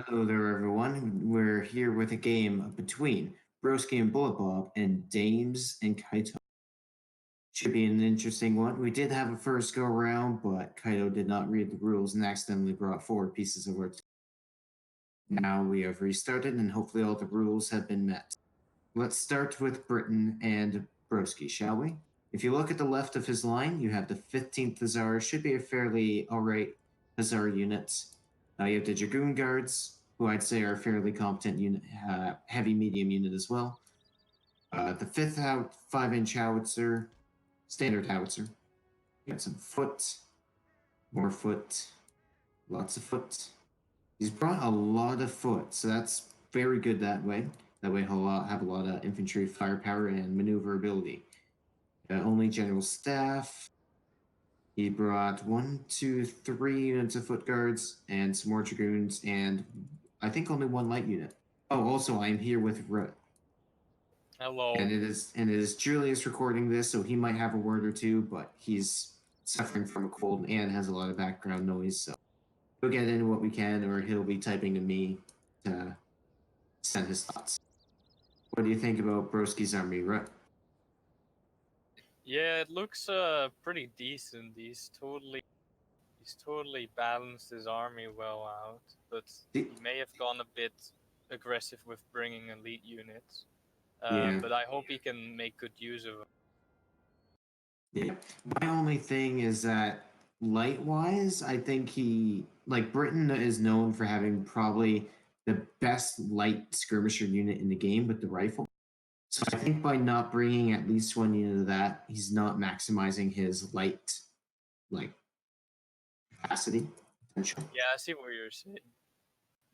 Hello there, everyone. We're here with a game between Brosky and Bullet Bob and Dames and Kaito. Should be an interesting one. We did have a first go around, but Kaito did not read the rules and accidentally brought forward pieces of work. Now we have restarted, and hopefully all the rules have been met. Let's start with Britain and Brosky, shall we? If you look at the left of his line, you have the 15th Hussar. Should be a fairly alright Hussar unit. You have the Dragoon Guards, who I'd say are a fairly competent unit, heavy medium unit as well. The 5-inch howitzer, standard howitzer. You got some foot, more foot, lots of foot. He's brought a lot of foot, so that's very good that way. That way he'll have a lot of infantry firepower and maneuverability. Only general staff. He brought 1, 2, 3 units of foot guards and some more dragoons, and I think only one light unit. Oh, also I'm here with Rut. Hello. And it is Julius recording this, so he might have a word or two, but he's suffering from a cold and has a lot of background noise, so he'll get into what we can, or he'll be typing to me to send his thoughts. What do you think about Brosky's army, Rut? Yeah, it looks pretty decent. He's totally balanced his army well out, but he may have gone a bit aggressive with bringing elite units. Yeah. But I hope he can make good use of them. Yeah. My only thing is that light wise, I think Britain is known for having probably the best light skirmisher unit in the game with the rifle. So I think by not bringing at least one unit of that, he's not maximizing his light like capacity potential. Yeah, I see what you're saying.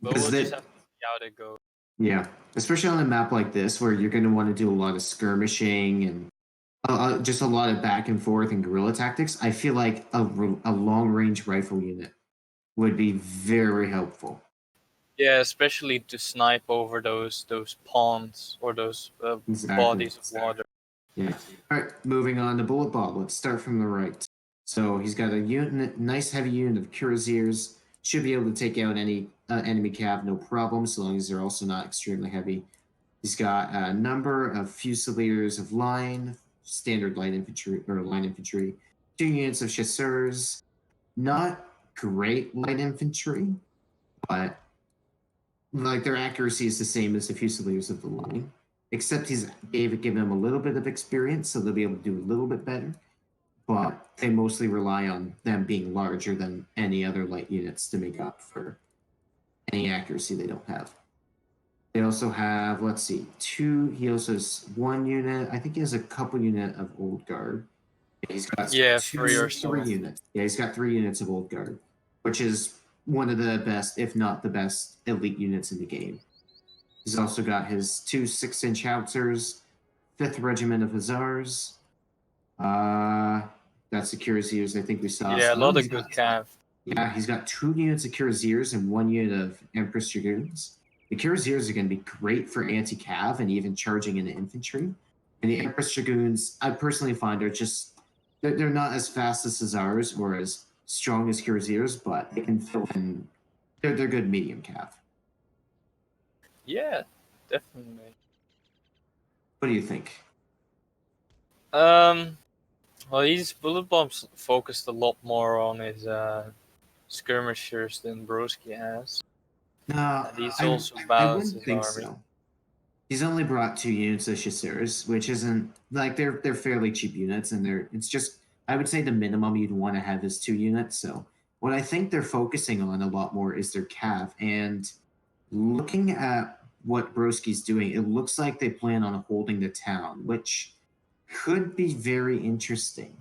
But Because we'll just have to see how it goes. Yeah, especially on a map like this where you're going to want to do a lot of skirmishing and just a lot of back and forth and guerrilla tactics. I feel like a long range rifle unit would be very helpful. Yeah, especially to snipe over those ponds or those bodies of water. Yeah. All right, moving on to Bullet Bob. Let's start from the right. So he's got a nice heavy unit of cuirassiers. Should be able to take out any enemy cav, no problem, so long as they're also not extremely heavy. He's got a number of fusiliers of line, standard light infantry or line infantry, 2 units of chasseurs. Not great light infantry, but like their accuracy is the same as the fusiliers of the line, except he's given them a little bit of experience, so they'll be able to do a little bit better. But they mostly rely on them being larger than any other light units to make up for any accuracy they don't have. They also have, let's see, 2. He also has 1 unit. I think he has a couple unit of old guard. He's got 3 or so. 3 units. Yeah, he's got 3 units of old guard, which is one of the best, if not the best, elite units in the game. He's also got his 2 6-inch howitzers, 5th Regiment of Hussars. That's the cuirassiers I think we saw. Yeah, a lot of good cav. Yeah, he's got 2 units of cuirassiers and 1 unit of Empress Dragoons. The cuirassiers are going to be great for anti-cav and even charging into infantry. And the Empress Dragoons, I personally find, are just they're not as fast as Hussars or as strong as cuirassiers, but they can fill in. They're good medium cav. Yeah, definitely. What do you think? Well, he's Bullet Bob's focused a lot more on his skirmishers than Brosky has. No, and he's also balanced his army. So. He's only brought 2 units of chasseurs, which isn't like they're fairly cheap units, and it's just I would say the minimum you'd want to have is 2 units. So what I think they're focusing on a lot more is their cav. And looking at what Brosky's doing, it looks like they plan on holding the town, which could be very interesting.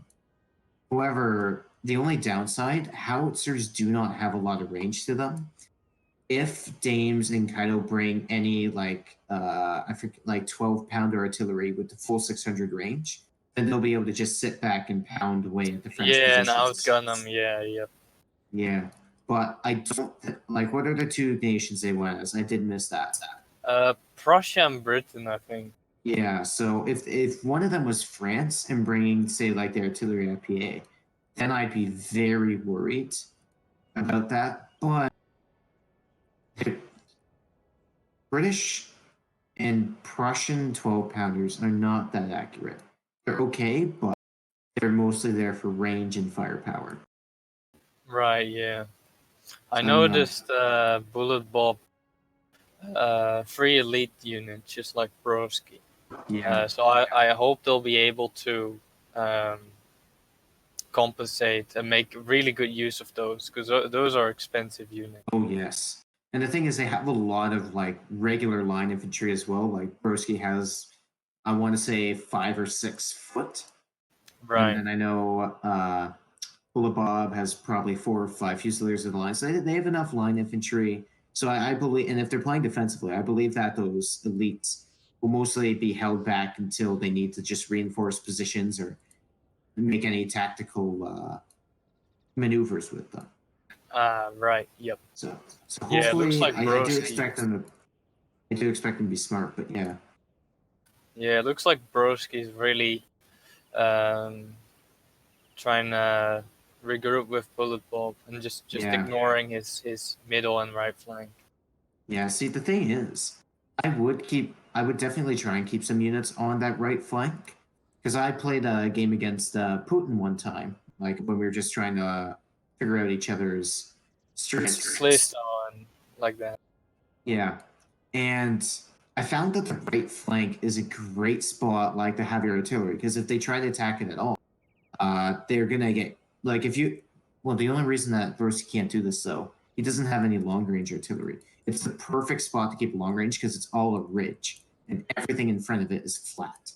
However, the only downside, howitzers do not have a lot of range to them. If Dames and Kaito bring any like 12-pounder artillery with the full 600 range, then they'll be able to just sit back and pound away at the French positions. And outgun them. Yeah, but I don't like. What are the 2 nations they went as? I did miss that. Prussia and Britain, I think. Yeah, so if one of them was France and bringing, say, like their artillery IPA, then I'd be very worried about that. But British and Prussian 12-pounders are not that accurate. They're okay, but they're mostly there for range and firepower. Right, yeah. I So, noticed Bullet Bob 3 elite unit, just like Brosky. yeah. So I hope they'll be able to compensate and make really good use of those, because those are expensive units. Oh, yes. And the thing is, they have a lot of like regular line infantry as well. Like Brosky has, I want to say 5 or 6 foot. And Right. then I know Bullet Bob has probably 4 or 5 Fusiliers of the line. So they have enough line infantry. So I believe, and if they're playing defensively, I believe that those elites will mostly be held back until they need to just reinforce positions or make any tactical maneuvers with them. Right. Yep. So Yeah, it looks hopefully, like I do Brosky. expect them to. I do expect them to be smart, but yeah. Yeah, it looks like Brosky is really trying to regroup with Bullet Bob and just Yeah. ignoring his middle and right flank. Yeah, see, the thing is, I would definitely try and keep some units on that right flank, because I played a game against Putin one time, like when we were just trying to figure out each other's strengths. Placed on like that. Yeah, and I found that the right flank is a great spot, like to have your artillery, because if they try to attack it at all, they're gonna get like if you. Well, the only reason that Brosky can't do this though, he doesn't have any long range artillery. It's the perfect spot to keep long range because it's all a ridge and everything in front of it is flat.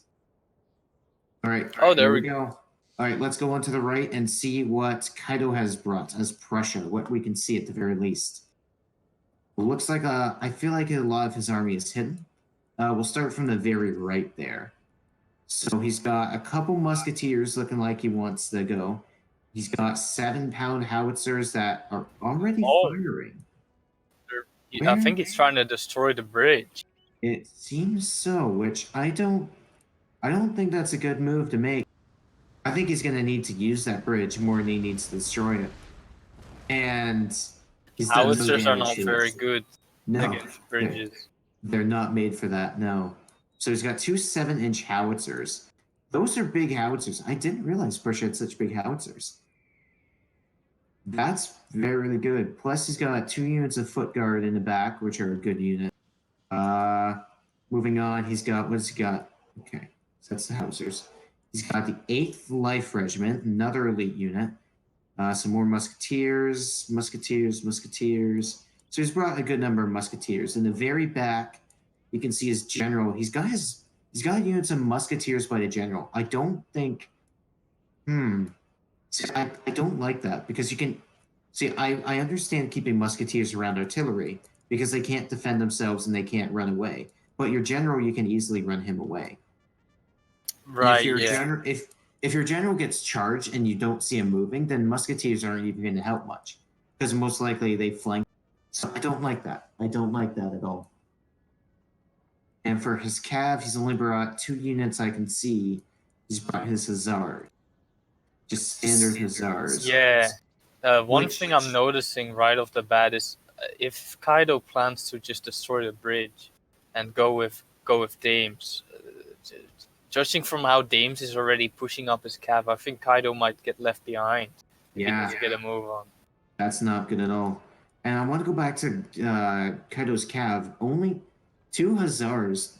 All right. Oh, there we go. All right, let's go on to the right and see what Kaido has brought as Prussia, what we can see at the very least. It looks like I feel like a lot of his army is hidden. We'll start from the very right there. So he's got a couple musketeers looking like he wants to go. He's got 7-pound howitzers that are already firing. I think he's trying to destroy the bridge. It seems so, which I don't think that's a good move to make. I think he's going to need to use that bridge more than he needs to destroy it. And he's done no Howitzers are not damage to very it. good No, against bridges. they're not made for that, no. So he's got 2 7-inch howitzers. Those are big howitzers. I didn't realize Prussia had such big howitzers. That's very good. Plus, he's got 2 units of foot guard in the back, which are a good unit. Moving on, he's got, what's he got? Okay, so that's the howitzers. He's got the 8th Life Regiment, another elite unit. Some more musketeers. So he's brought a good number of musketeers. In the very back, you can see his general. He's got units of musketeers by the general. I don't think. See, I don't like that because you can. See, I understand keeping musketeers around artillery because they can't defend themselves and they can't run away. But your general, you can easily run him away. Right. If your general gets charged and you don't see him moving, then musketeers aren't even going to help much because most likely they flank. So I don't like that. I don't like that at all. And for his cav, he's only brought 2 units I can see. He's brought his hussars, just standard hussars. Yeah. One thing I'm noticing right off the bat is if Kaido plans to just destroy the bridge and go with Dames. Judging from how Dames is already pushing up his cav, I think Kaido might get left behind. He needs to get a move on. That's not good at all. And I want to go back to Kaido's cav. Only 2 hussars.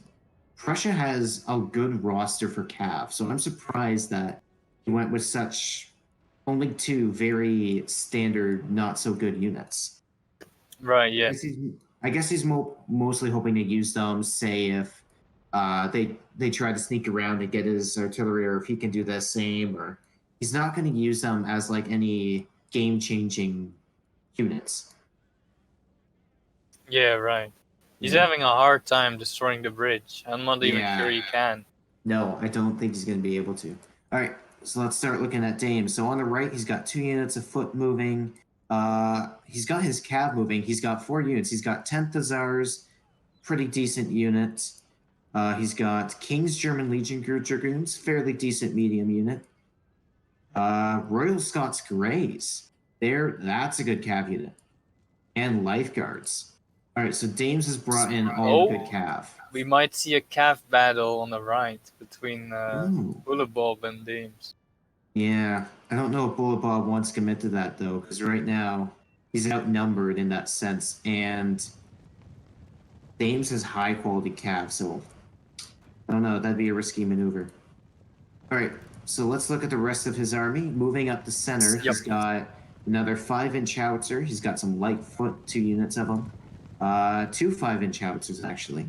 Prussia has a good roster for cav, so I'm surprised that he went with such only 2 very standard, not so good units. Right. Yeah. I guess he's mostly hoping to use them. Say if they try to sneak around and get his artillery, or if he can do the same, or he's not going to use them as like any game-changing units. Yeah, right. He's having a hard time destroying the bridge. I'm not even sure he can. No, I don't think he's going to be able to. All right, so let's start looking at Dame. So on the right, he's got 2 units of foot moving. He's got his cav moving. He's got 4 units. He's got 10th Hussars, pretty decent unit. He's got King's German Legion Dragoons, fairly decent medium unit. Royal Scots Greys, that's a good cav unit. And Lifeguards. All right, so Dames has brought in all Oh. the good cav. We might see a calf battle on the right between Ooh. Bullet Bob and Dames. Yeah, I don't know if Bullet Bob wants to commit to that though, because right now he's outnumbered in that sense, and Dames has high quality cav, so I don't know. That'd be a risky maneuver. All right, so let's look at the rest of his army. Moving up the center, he's got another 5-inch howitzer. He's got some light foot, 2 units of them. 2 5-inch howitzers, actually.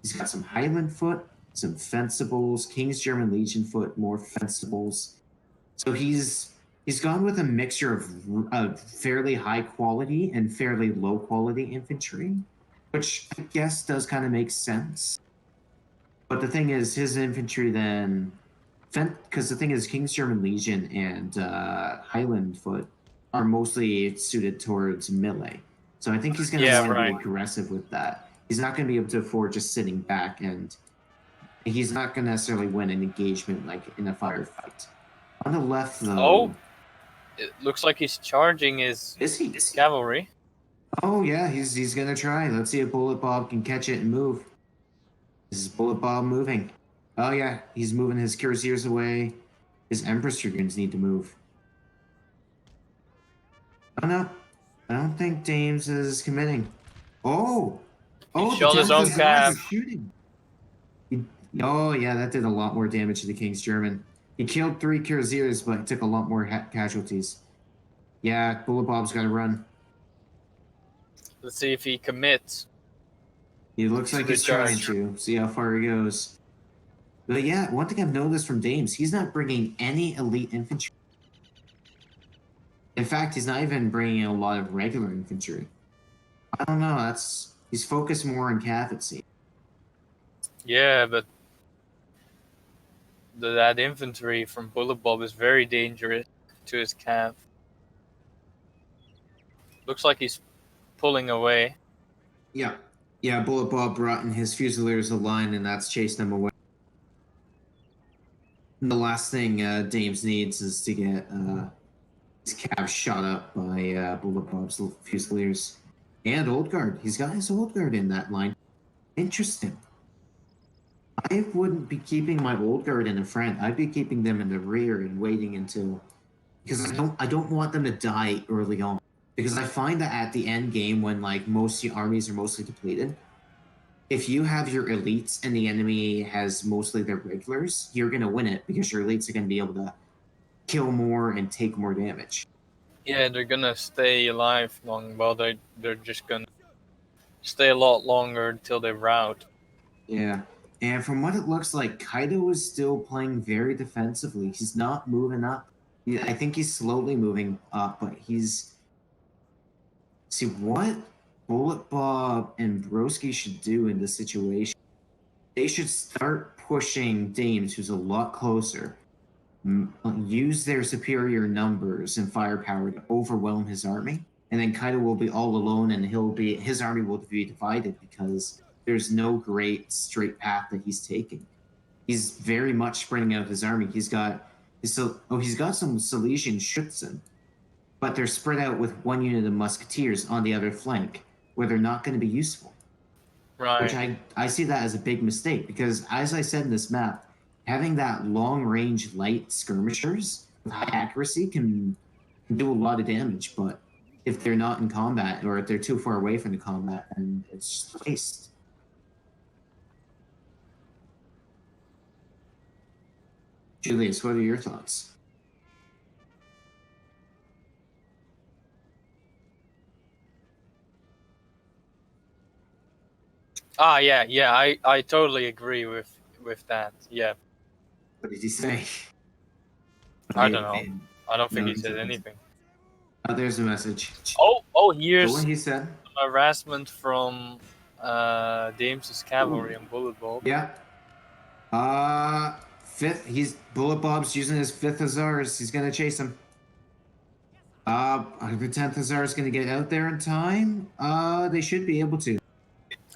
He's got some Highland foot, some fencibles, King's German Legion foot, more fencibles. So he's gone with a mixture of fairly high quality and fairly low quality infantry, which I guess does kind of make sense. But the thing is, his infantry then, because the thing is, King's German Legion and Highland Foot are mostly suited towards melee. So I think he's going to want to be aggressive with that. He's not going to be able to afford just sitting back, and he's not going to necessarily win an engagement like in a firefight. On the left, though... Oh! It looks like he's charging his cavalry. Oh, yeah, he's going to try. Let's see if Bullet Bob can catch it and move. This is Bullet Bob moving. Oh, yeah, he's moving his cuirassiers away. His Empress Dragoons need to move. Oh, no. I don't think Dames is committing. Oh! He shot his own cav. Shooting. Oh, yeah, that did a lot more damage to the King's German. He killed 3 cuirassiers, but took a lot more casualties. Yeah, Bullet Bob's got to run. Let's see if he commits. He looks like he's trying to. See how far he goes. But yeah, one thing I've noticed from Dames, he's not bringing any elite infantry. In fact, he's not even bringing a lot of regular infantry. I don't know. He's focused more on cav, it seems. Yeah, but that infantry from Bullet Bob is very dangerous to his cav. Looks like he's pulling away. Yeah. Yeah, Bullet Bob brought in his Fusiliers a line, and that's chased them away. And the last thing Dames needs is to get his cav shot up by Bullet Bob's Fusiliers. And Old Guard. He's got his Old Guard in that line. Interesting. I wouldn't be keeping my Old Guard in the front. I'd be keeping them in the rear and waiting until... Because I don't want them to die early on. Because I find that at the end game, when like most armies are mostly depleted, if you have your elites and the enemy has mostly their regulars, you're going to win it because your elites are going to be able to kill more and take more damage. Yeah, they're going to stay alive long. Well, they're just going to stay a lot longer until they rout. Yeah. And from what it looks like, Kaido is still playing very defensively. He's not moving up. I think he's slowly moving up, but he's... See, what Bullet Bob and Brosky should do in this situation, they should start pushing Dames, who's a lot closer, use their superior numbers and firepower to overwhelm his army, and then Kaido will be all alone, and his army will be divided because there's no great straight path that he's taking. He's very much spreading out his army. He's got some Silesian Schützen, but they're spread out with 1 unit of musketeers on the other flank, where they're not going to be useful. Right. Which I see that as a big mistake, because as I said in this map, having that long-range light skirmishers with high accuracy can do a lot of damage, but if they're not in combat, or if they're too far away from the combat, then it's just waste. Julius, what are your thoughts? Yeah, I totally agree with that. Yeah. What did he say? I don't know. I don't think he said anything. Oh, there's a message. Oh, here's what he said. Harassment from Dames' cavalry and Bullet Bob. Yeah. Bullet Bob's using his 5th Hussars. He's gonna chase him. The 10th Hussar is gonna get out there in time. They should be able to.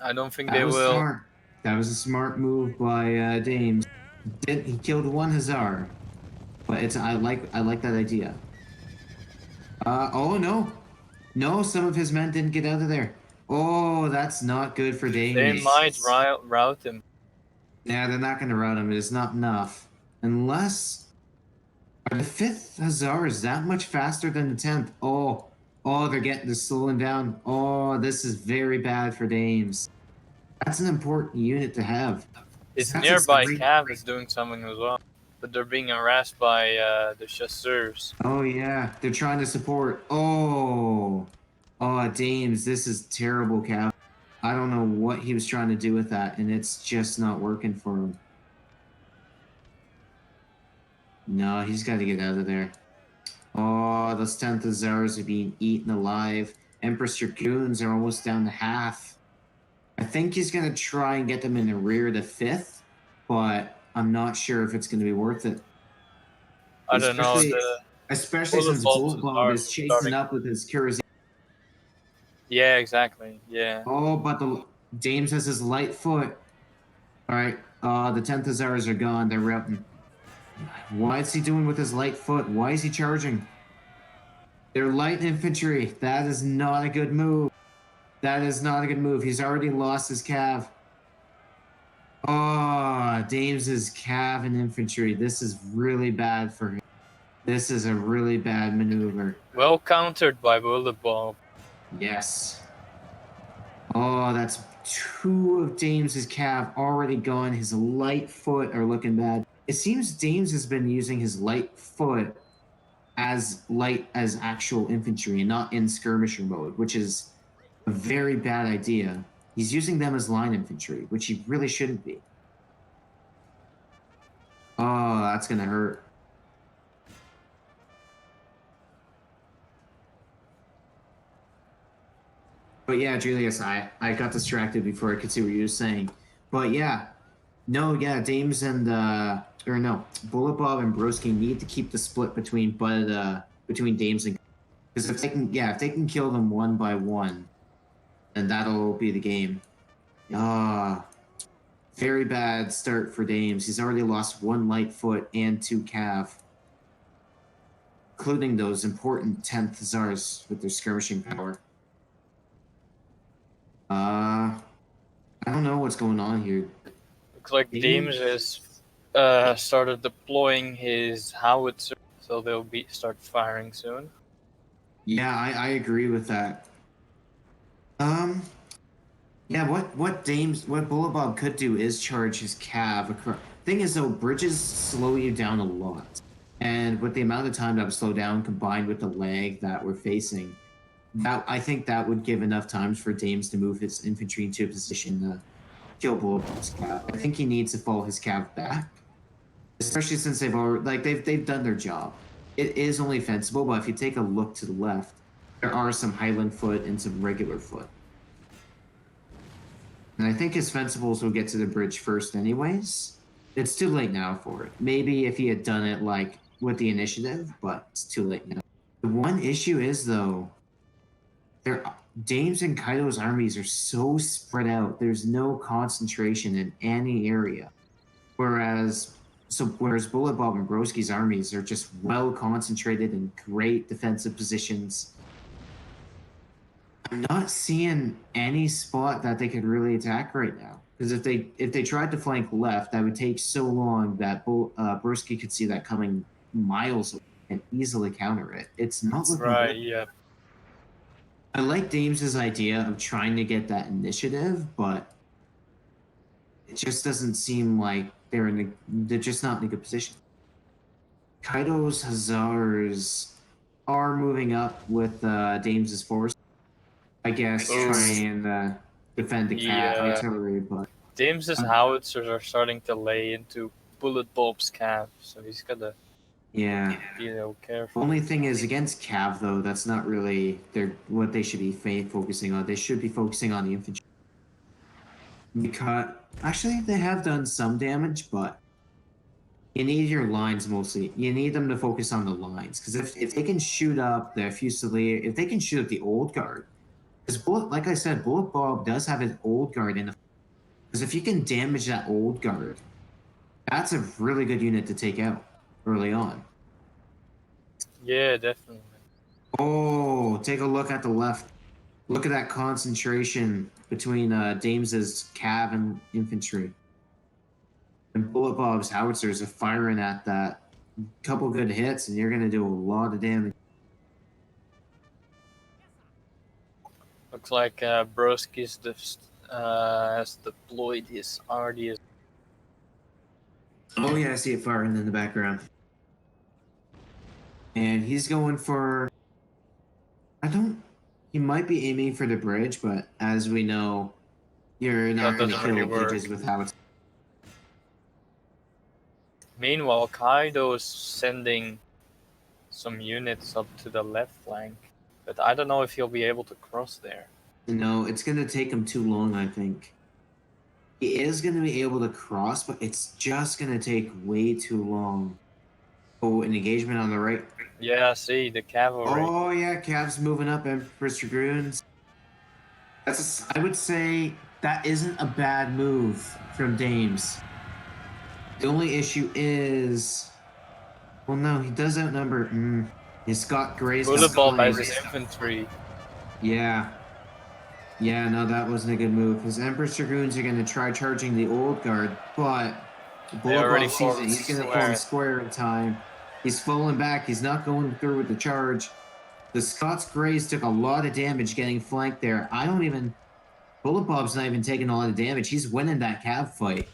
I don't think they will. Smart. That was a smart move by Dames. He killed 1 Hussar, but I like that idea. Oh no, some of his men didn't get out of there. Oh, that's not good for Dames. They might route him. Yeah, they're not going to route him. It is not enough. Unless... Are the 5th Hussars that much faster than the 10th? Oh, they're slowing down. Oh, this is very bad for Dames. That's an important unit to have. His That's nearby great... cav is doing something as well, but they're being harassed by the chasseurs. Oh, yeah. They're trying to support. Oh, Dames, this is terrible, Cav. I don't know what he was trying to do with that, and it's just not working for him. No, he's got to get out of there. Oh, those 10th Hussars are being eaten alive. Empress Dragoons are almost down to half. I think he's going to try and get them in the rear of the 5th, but I'm not sure if it's going to be worth it. I don't know. Especially since Bullet Bob is chasing up with his kerosene. Yeah, exactly. Yeah. Oh, but the Dames has his light foot. All right. The 10th Hussars are gone. They're routing. Why is he doing with his light foot? Why is he charging? They're light infantry. That is not a good move. That is not a good move. He's already lost his cav. Oh, Dames' cav and infantry. This is really bad for him. This is a really bad maneuver. Well countered by Bullet Bob. Yes. Oh, that's 2 of Dames' cav already gone. His light foot are looking bad. It seems Dames has been using his light foot as actual infantry and not in skirmisher mode, which is a very bad idea. He's using them as line infantry, which he really shouldn't be. Oh, that's gonna hurt. But yeah, Julius, I got distracted before I could see what you were saying. But yeah, Dames and Bullet Bob and Brosky need to keep the split between Dames and, because if they can kill them one by one, then that'll be the game. Very bad start for Dames. He's already lost 1 light foot and 2 cav, including those important 10th Hussars with their skirmishing power. I don't know what's going on here. Looks like Dames has started deploying his howitzer, so they'll start firing soon. Yeah, I agree with that. Yeah, what Bullet Bob could do is charge his cav. Thing is though, bridges slow you down a lot, and with the amount of time that would slow down combined with the lag that we're facing, I think that would give enough times for Dames to move his infantry into a position to kill Bullet Bob's cav. I think he needs to fall his cav back, especially since they've done their job. It is only fensible, but if you take a look to the left, there are some Highland foot and some regular foot. And I think his fencibles will get to the bridge first anyways. It's too late now for it. Maybe if he had done it like with the initiative, but it's too late now. The one issue is though, Dames and Kaido's armies are so spread out. There's no concentration in any area. Whereas Bullet Bob and Brosky's armies are just well concentrated in great defensive positions. I'm not seeing any spot that they could really attack right now. Because if they tried to flank left, that would take so long that Brosky could see that coming miles away and easily counter it. It's not looking right. good. Yeah. I like Dames' idea of trying to get that initiative, but it just doesn't seem like they're just not in a good position. Kaido's Hussars are moving up with Dames' force. I guess try and defend the cav artillery, but Dames' howitzers are starting to lay into Bullet Bob's cav, so he's gotta be a little careful. Only thing is, against cav though, that's not really what they should be focusing on. They should be focusing on the infantry. Because actually, they have done some damage, but you need your lines mostly. You need them to focus on the lines, because if they can shoot up the Fusilier, if they can shoot up the old guard. Because like I said, Bullet Bob does have his old guard in the... Because if you can damage that old guard, that's a really good unit to take out early on. Yeah, definitely. Oh, take a look at the left. Look at that concentration between Dames's cav and infantry. And Bullet Bob's howitzers are firing at that. Couple good hits, and you're going to do a lot of damage. Looks like Brosky's has deployed his RDS. Oh yeah, I see it firing in the background. And he's going for... He might be aiming for the bridge, but as we know, you're not going to kill really bridges with howitzers. Meanwhile, Kaido's sending some units up to the left flank, but I don't know if he'll be able to cross there. No, it's going to take him too long, I think. He is going to be able to cross, but it's just going to take way too long. Oh, an engagement on the right. Yeah, see, the cavalry. Oh, yeah, Cav's moving up, Empress Dragoons. I would say that isn't a bad move from Dames. The only issue is... Well, no, he does outnumber... He's Scott Gray's got Bullet Bob has flanked. his infantry. Yeah. Yeah, no, that wasn't a good move. His Empress Dragoons are going to try charging the old guard, but Bullet Bob sees it. He's going to form square in time. He's falling back. He's not going through with the charge. The Scots Greys took a lot of damage getting flanked there. Bullet Bob's not even taking a lot of damage. He's winning that cav fight.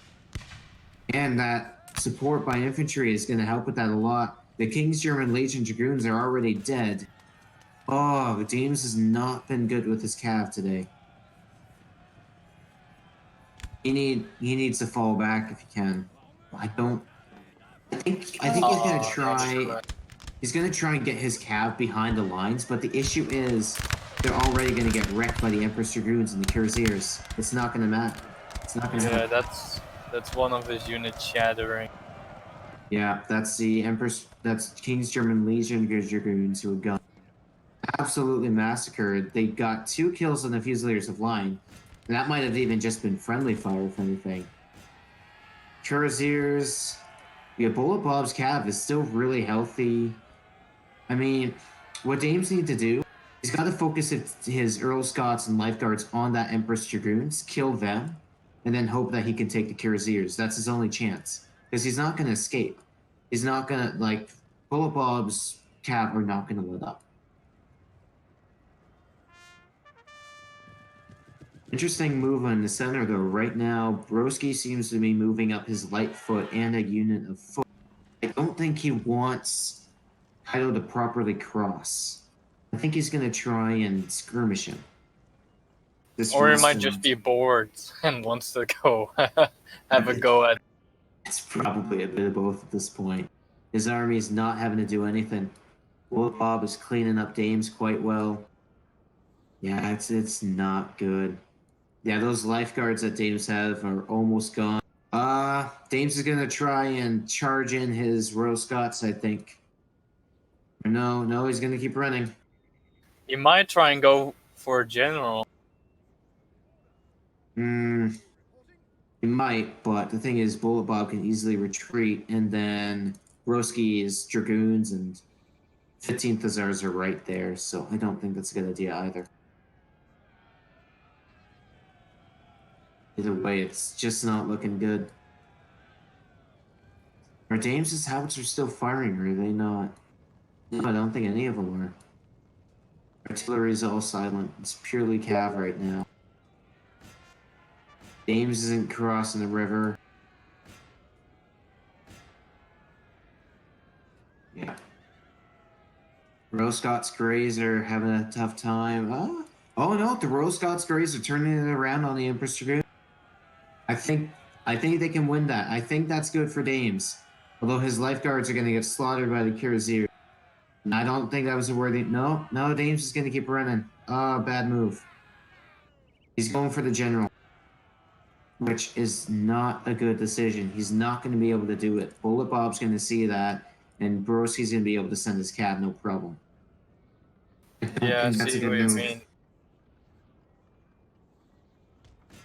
And that support by infantry is going to help with that a lot. The King's German Legion Dragoons are already dead. Oh, Dames has not been good with his cav today. He needs to fall back if he can. I think he's gonna try. He's gonna try and get his cav behind the lines, but the issue is they're already gonna get wrecked by the Empress Dragoons and the Cuirassiers. It's not gonna matter. It's not gonna matter. Yeah, that's one of his units shattering. Yeah, that's the Empress. That's King's German Legion Dragoons who have gone absolutely massacred. They got 2 kills on the Fusiliers of Line. And that might have even just been friendly fire, if anything. Cuirassiers. Yeah, Bullet Bob's cav is still really healthy. I mean, what Dames need to do, he's got to focus his Earl Scots and Lifeguards on that Empress Dragoons, kill them, and then hope that he can take the Cuirassiers. That's his only chance. Because he's not going to escape. He's not going to, like, Bullet Bob's cav are not going to let up. Interesting move in the center, though. Right now, Brosky seems to be moving up his light foot and a unit of foot. I don't think he wants Kaido to properly cross. I think he's going to try and skirmish him. Or he might just be bored and wants to go have a go at. It's probably a bit of both at this point. His army is not having to do anything. Bullet Bob is cleaning up Dames quite well. Yeah, it's not good. Yeah, those lifeguards that Dames have are almost gone. Dames is gonna try and charge in his Royal Scots, I think. No, he's gonna keep running. He might try and go for a general. He might, but the thing is, Bullet Bob can easily retreat, and then Brosky's Dragoons and 15th Hussars are right there, so I don't think that's a good idea either. Either way, it's just not looking good. Are Dames' howitzers still firing, or are they not? No, I don't think any of them are. Artillery's all silent. It's purely cav right now. Dames isn't crossing the river. Yeah. Royal Scots Greys are having a tough time. Oh no, the Royal Scots Greys are turning it around on the Empress Dragoon. I think they can win that. I think that's good for Dames. Although his lifeguards are going to get slaughtered by the Cuirassiers. I don't think that was a worthy... No, Dames is going to keep running. Bad move. He's going for the general. Which is not a good decision. He's not going to be able to do it. Bullet Bob's going to see that, and Brosky's going to be able to send his cav, no problem. Yeah, I see what you mean.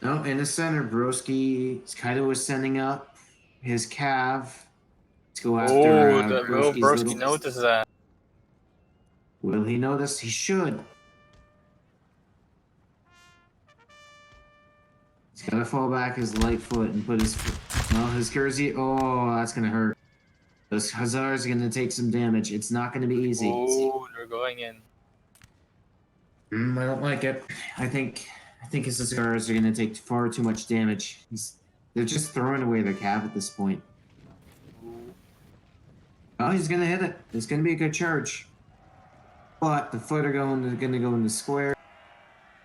No, in the center, Brosky Kaido was sending up his cav to go after will Brosky notice that? Will he notice? He should. Gotta fall back his light foot and put his foot. Well, his Kersey. Oh, that's gonna hurt. Those Hussars are gonna take some damage. It's not gonna be easy. Oh, they're going in. I don't like it. I think his Hussars are gonna take far too much damage. They're just throwing away their cav at this point. Oh, he's gonna hit it. It's gonna be a good charge. But the foot are gonna go in the square.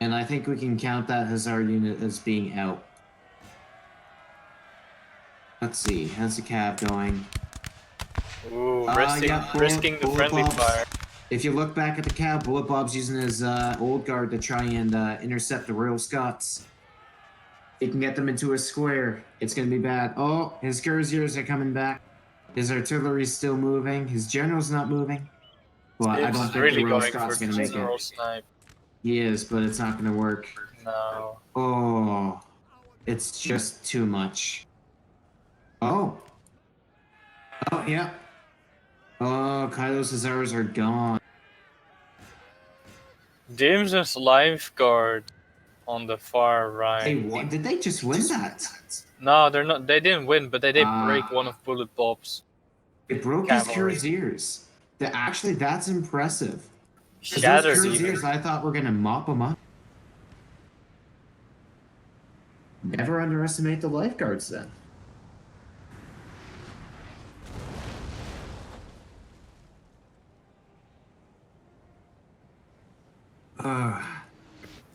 And I think we can count that Hussar unit as being out. Let's see. How's the cav going? Ooh, Yeah, risking the friendly fire. If you look back at the cav, Bullet Bob's using his old guard to try and intercept the Royal Scots. He can get them into a square. It's going to be bad. Oh, his Cuirassiers are coming back. His artillery's still moving. His general's not moving. Well, I don't think really the Royal going Scots for going to make general it. snipe. He is, but it's not going to work. No. Oh, it's just too much. Oh. Oh, yeah. Oh, Kaido's Hussars are gone. Dim's lifeguard on the far right. Hey, what? Did they just win that? No, they're not. They didn't win, but they did break one of Bullet Bob's. It broke cavalry. his Cuirassiers. Actually, that's impressive. Shattered those even. Cuirassiers, I thought were gonna mop them up. Never underestimate the lifeguards, then.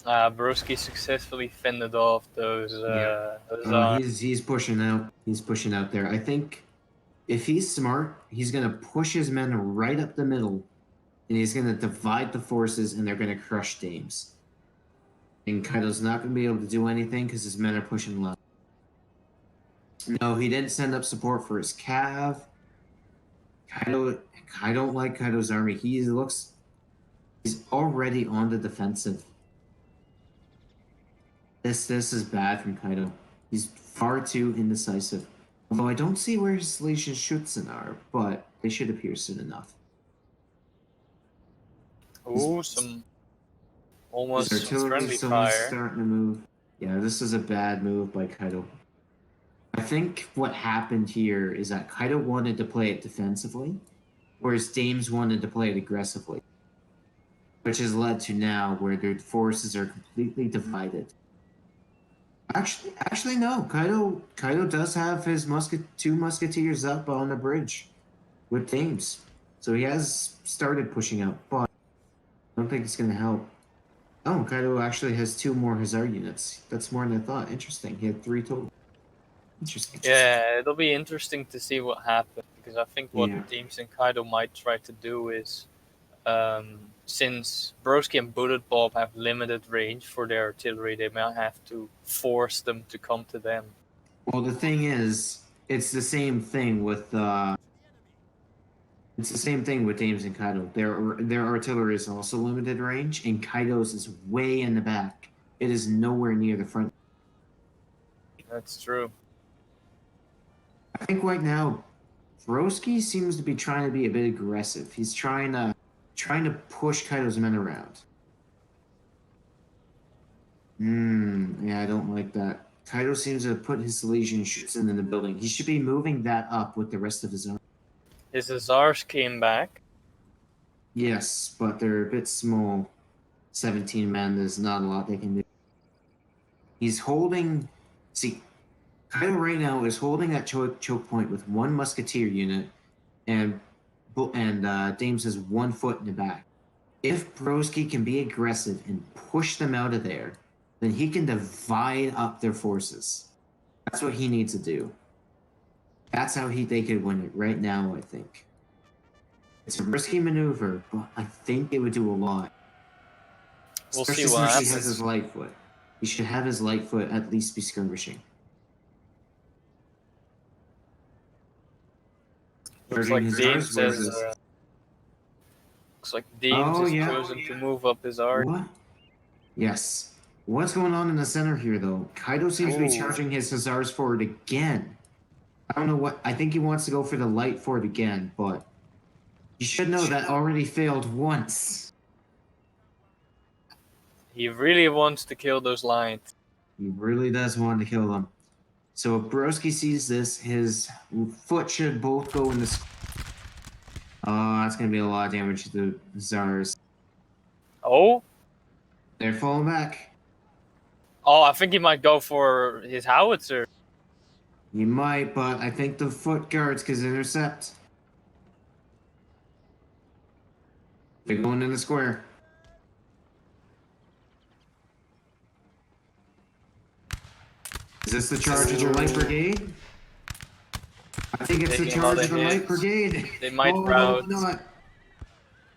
Brosky successfully fended off those. He's pushing out. He's pushing out there. I think if he's smart, he's gonna push his men right up the middle, and he's gonna divide the forces, and they're gonna crush Dames. And Kaido's not gonna be able to do anything because his men are pushing left. No, he didn't send up support for his cav. I don't like Kaido's army. He's already on the defensive. This is bad from Kaido. He's far too indecisive. Although I don't see where his Salesian Schutzen are, but they should appear soon enough. Ooh, some almost his artillery friendly fire. Starting to move. Yeah, this is a bad move by Kaido. I think what happened here is that Kaido wanted to play it defensively, whereas Dames wanted to play it aggressively, which has led to now where their forces are completely divided. Actually, no. Kaido does have his two musketeers up on the bridge with Dames, so he has started pushing out, but I don't think it's going to help. Oh, Kaido actually has 2 more Hussar units. That's more than I thought. Interesting. He had 3 total. Interesting. Yeah, it'll be interesting to see what happens, because I think what Dames and Kaido might try to do is, since Brosky and Bullet Bob have limited range for their artillery, they might have to force them to come to them. Well, the thing is, it's the same thing with Dames and Kaido. Their artillery is also limited range, and Kaido's is way in the back. It is nowhere near the front. That's true. I think right now, Brosky seems to be trying to be a bit aggressive. He's trying to push Kaido's men around. Yeah, I don't like that. Kaido seems to put his Salesian Schutzen in the building. He should be moving that up with the rest of his army. His Hussars came back. Yes, but they're a bit small. 17 men, there's not a lot they can do. He's holding... See, Kaido right now is holding that choke point with 1 musketeer unit, and Dames has 1 foot in the back. If Brosky can be aggressive and push them out of there, then he can divide up their forces. That's what he needs to do. That's how they could win it right now, I think. It's a risky maneuver, but I think it would do a lot. We'll Especially see what happens. He has his light foot. He should have his light foot at least be skirmishing. Looks like Dames has chosen to move up his army. What? Yes. What's going on in the center here, though? Kaido seems to be charging his Hussars forward again. I don't know what... I think he wants to go for the light forward again, but... You should know that already failed once. He really wants to kill those lions. He really does want to kill them. So if Brosky sees this, his foot should both go in the... Oh, that's going to be a lot of damage to the Tsars. Oh? They're falling back. Oh, I think he might go for his howitzer. You might, but I think the foot guards can intercept. They're going in the square. Is this the charge of the Light Brigade? I think it's the Taking a lot charge of of the Light hits. Brigade. They might Oh, rout. not.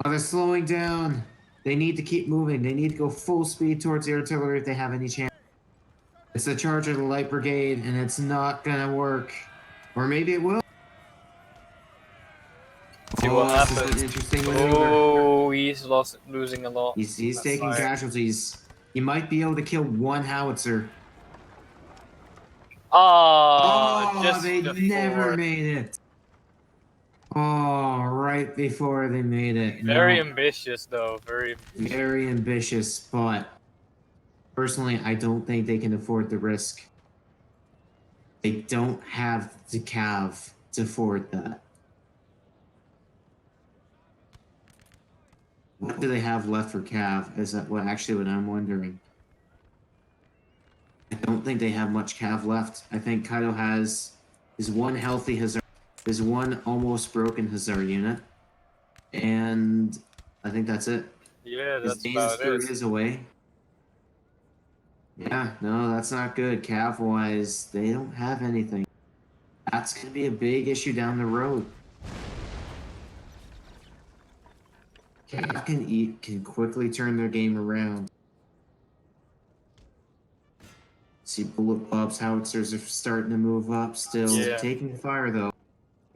Oh, they're slowing down. They need to keep moving. They need to go full speed towards the artillery if they have any chance. It's the charge of the Light Brigade, and it's not gonna work. Or maybe it will. See what This is an happens. interesting maneuver. Oh, he's losing a lot. He's taking casualties. He might be able to kill one howitzer. Oh, just they before. never made it. Oh, right before they made it. Very ambitious, though. Very ambitious, but personally, I don't think they can afford the risk. They don't have the cav to afford that. What do they have left for cav? Is that what I'm wondering? I don't think they have much cav left. I think Kaido has his one healthy Hazard, his one almost broken Hazard unit, and I think that's it. Yeah, that's about it. His away. Yeah, no, that's not good. Cav-wise, they don't have anything. That's going to be a big issue down the road. Cav can quickly turn their game around. See, Bullet Bob's howitzers are starting to move up still. Yeah. Taking fire, though.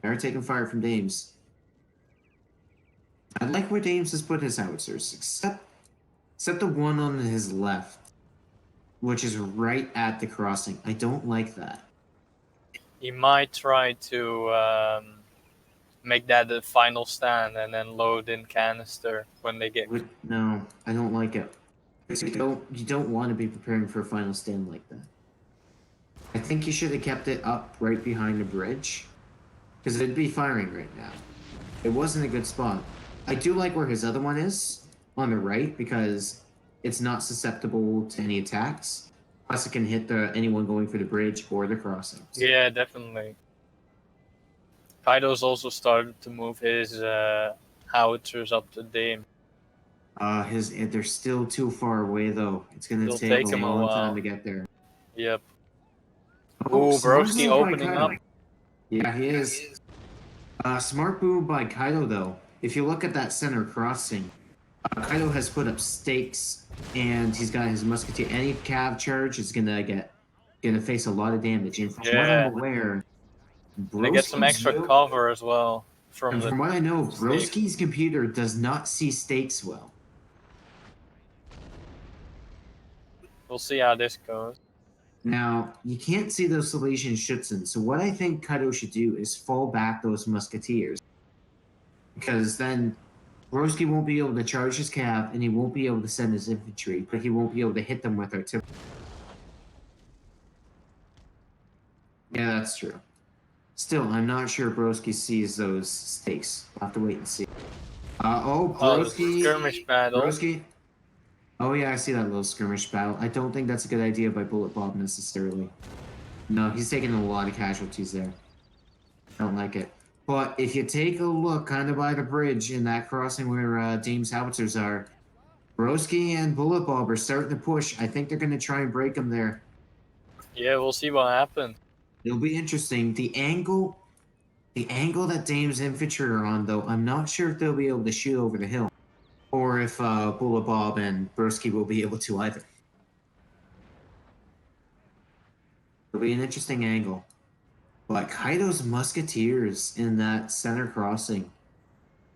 They are taking fire from Dames. I like where Dames has put his howitzers, except the one on his left, which is right at the crossing. I don't like that. He might try to make that the final stand and then load in canister when they get... No, I don't like it. You don't want to be preparing for a final stand like that. I think you should have kept it up right behind the bridge, because it'd be firing right now. It wasn't a good spot. I do like where his other one is, on the right, because it's not susceptible to any attacks. Plus it can hit anyone going for the bridge or the crossings. Yeah, definitely. Kaido's also started to move his howitzers up to Dame. They're still too far away, though. It's going to take a long time to get there. Yep. Oh, Brosky opening up. Yeah, he is. Smart move by Kaido, though. If you look at that center crossing, Kaido has put up stakes, and he's got his musketeer. Any cav charge is gonna face a lot of damage. And from what I'm aware, they get some extra cover as well. From what I know, Brosky's computer does not see stakes well. We'll see how this goes. Now, you can't see those Salesian Schutzen, so what I think Kaido should do is fall back those musketeers. Because then Brosky won't be able to charge his cav, and he won't be able to send his infantry, but he won't be able to hit them with artillery. Yeah, that's true. Still, I'm not sure Brosky sees those stakes. We'll have to wait and see. Brosky... skirmish battle. Brosky... Oh yeah, I see that little skirmish battle. I don't think that's a good idea by Bullet Bob necessarily. No, he's taking a lot of casualties there. I don't like it. But if you take a look kind of by the bridge in that crossing where Dame's howitzers are, Brosky and Bullet Bob are starting to push. I think they're going to try and break them there. Yeah, we'll see what happens. It'll be interesting. The angle that Dame's infantry are on, though, I'm not sure if they'll be able to shoot over the hill. Or if Bullet Bob and Brosky will be able to either. It'll be an interesting angle. But Kaido's musketeers in that center crossing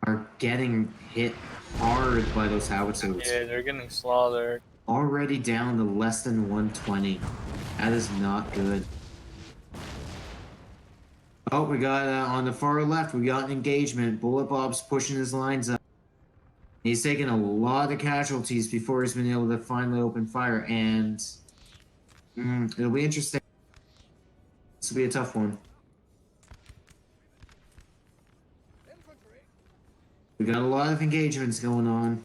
are getting hit hard by those howitzers. Yeah, they're getting slaughtered. Already down to less than 120. That is not good. Oh, we got on the far left, we got an engagement. Bullet Bob's pushing his lines up. He's taken a lot of casualties before he's been able to finally open fire, and It'll be interesting. This will be a tough one. We got a lot of engagements going on.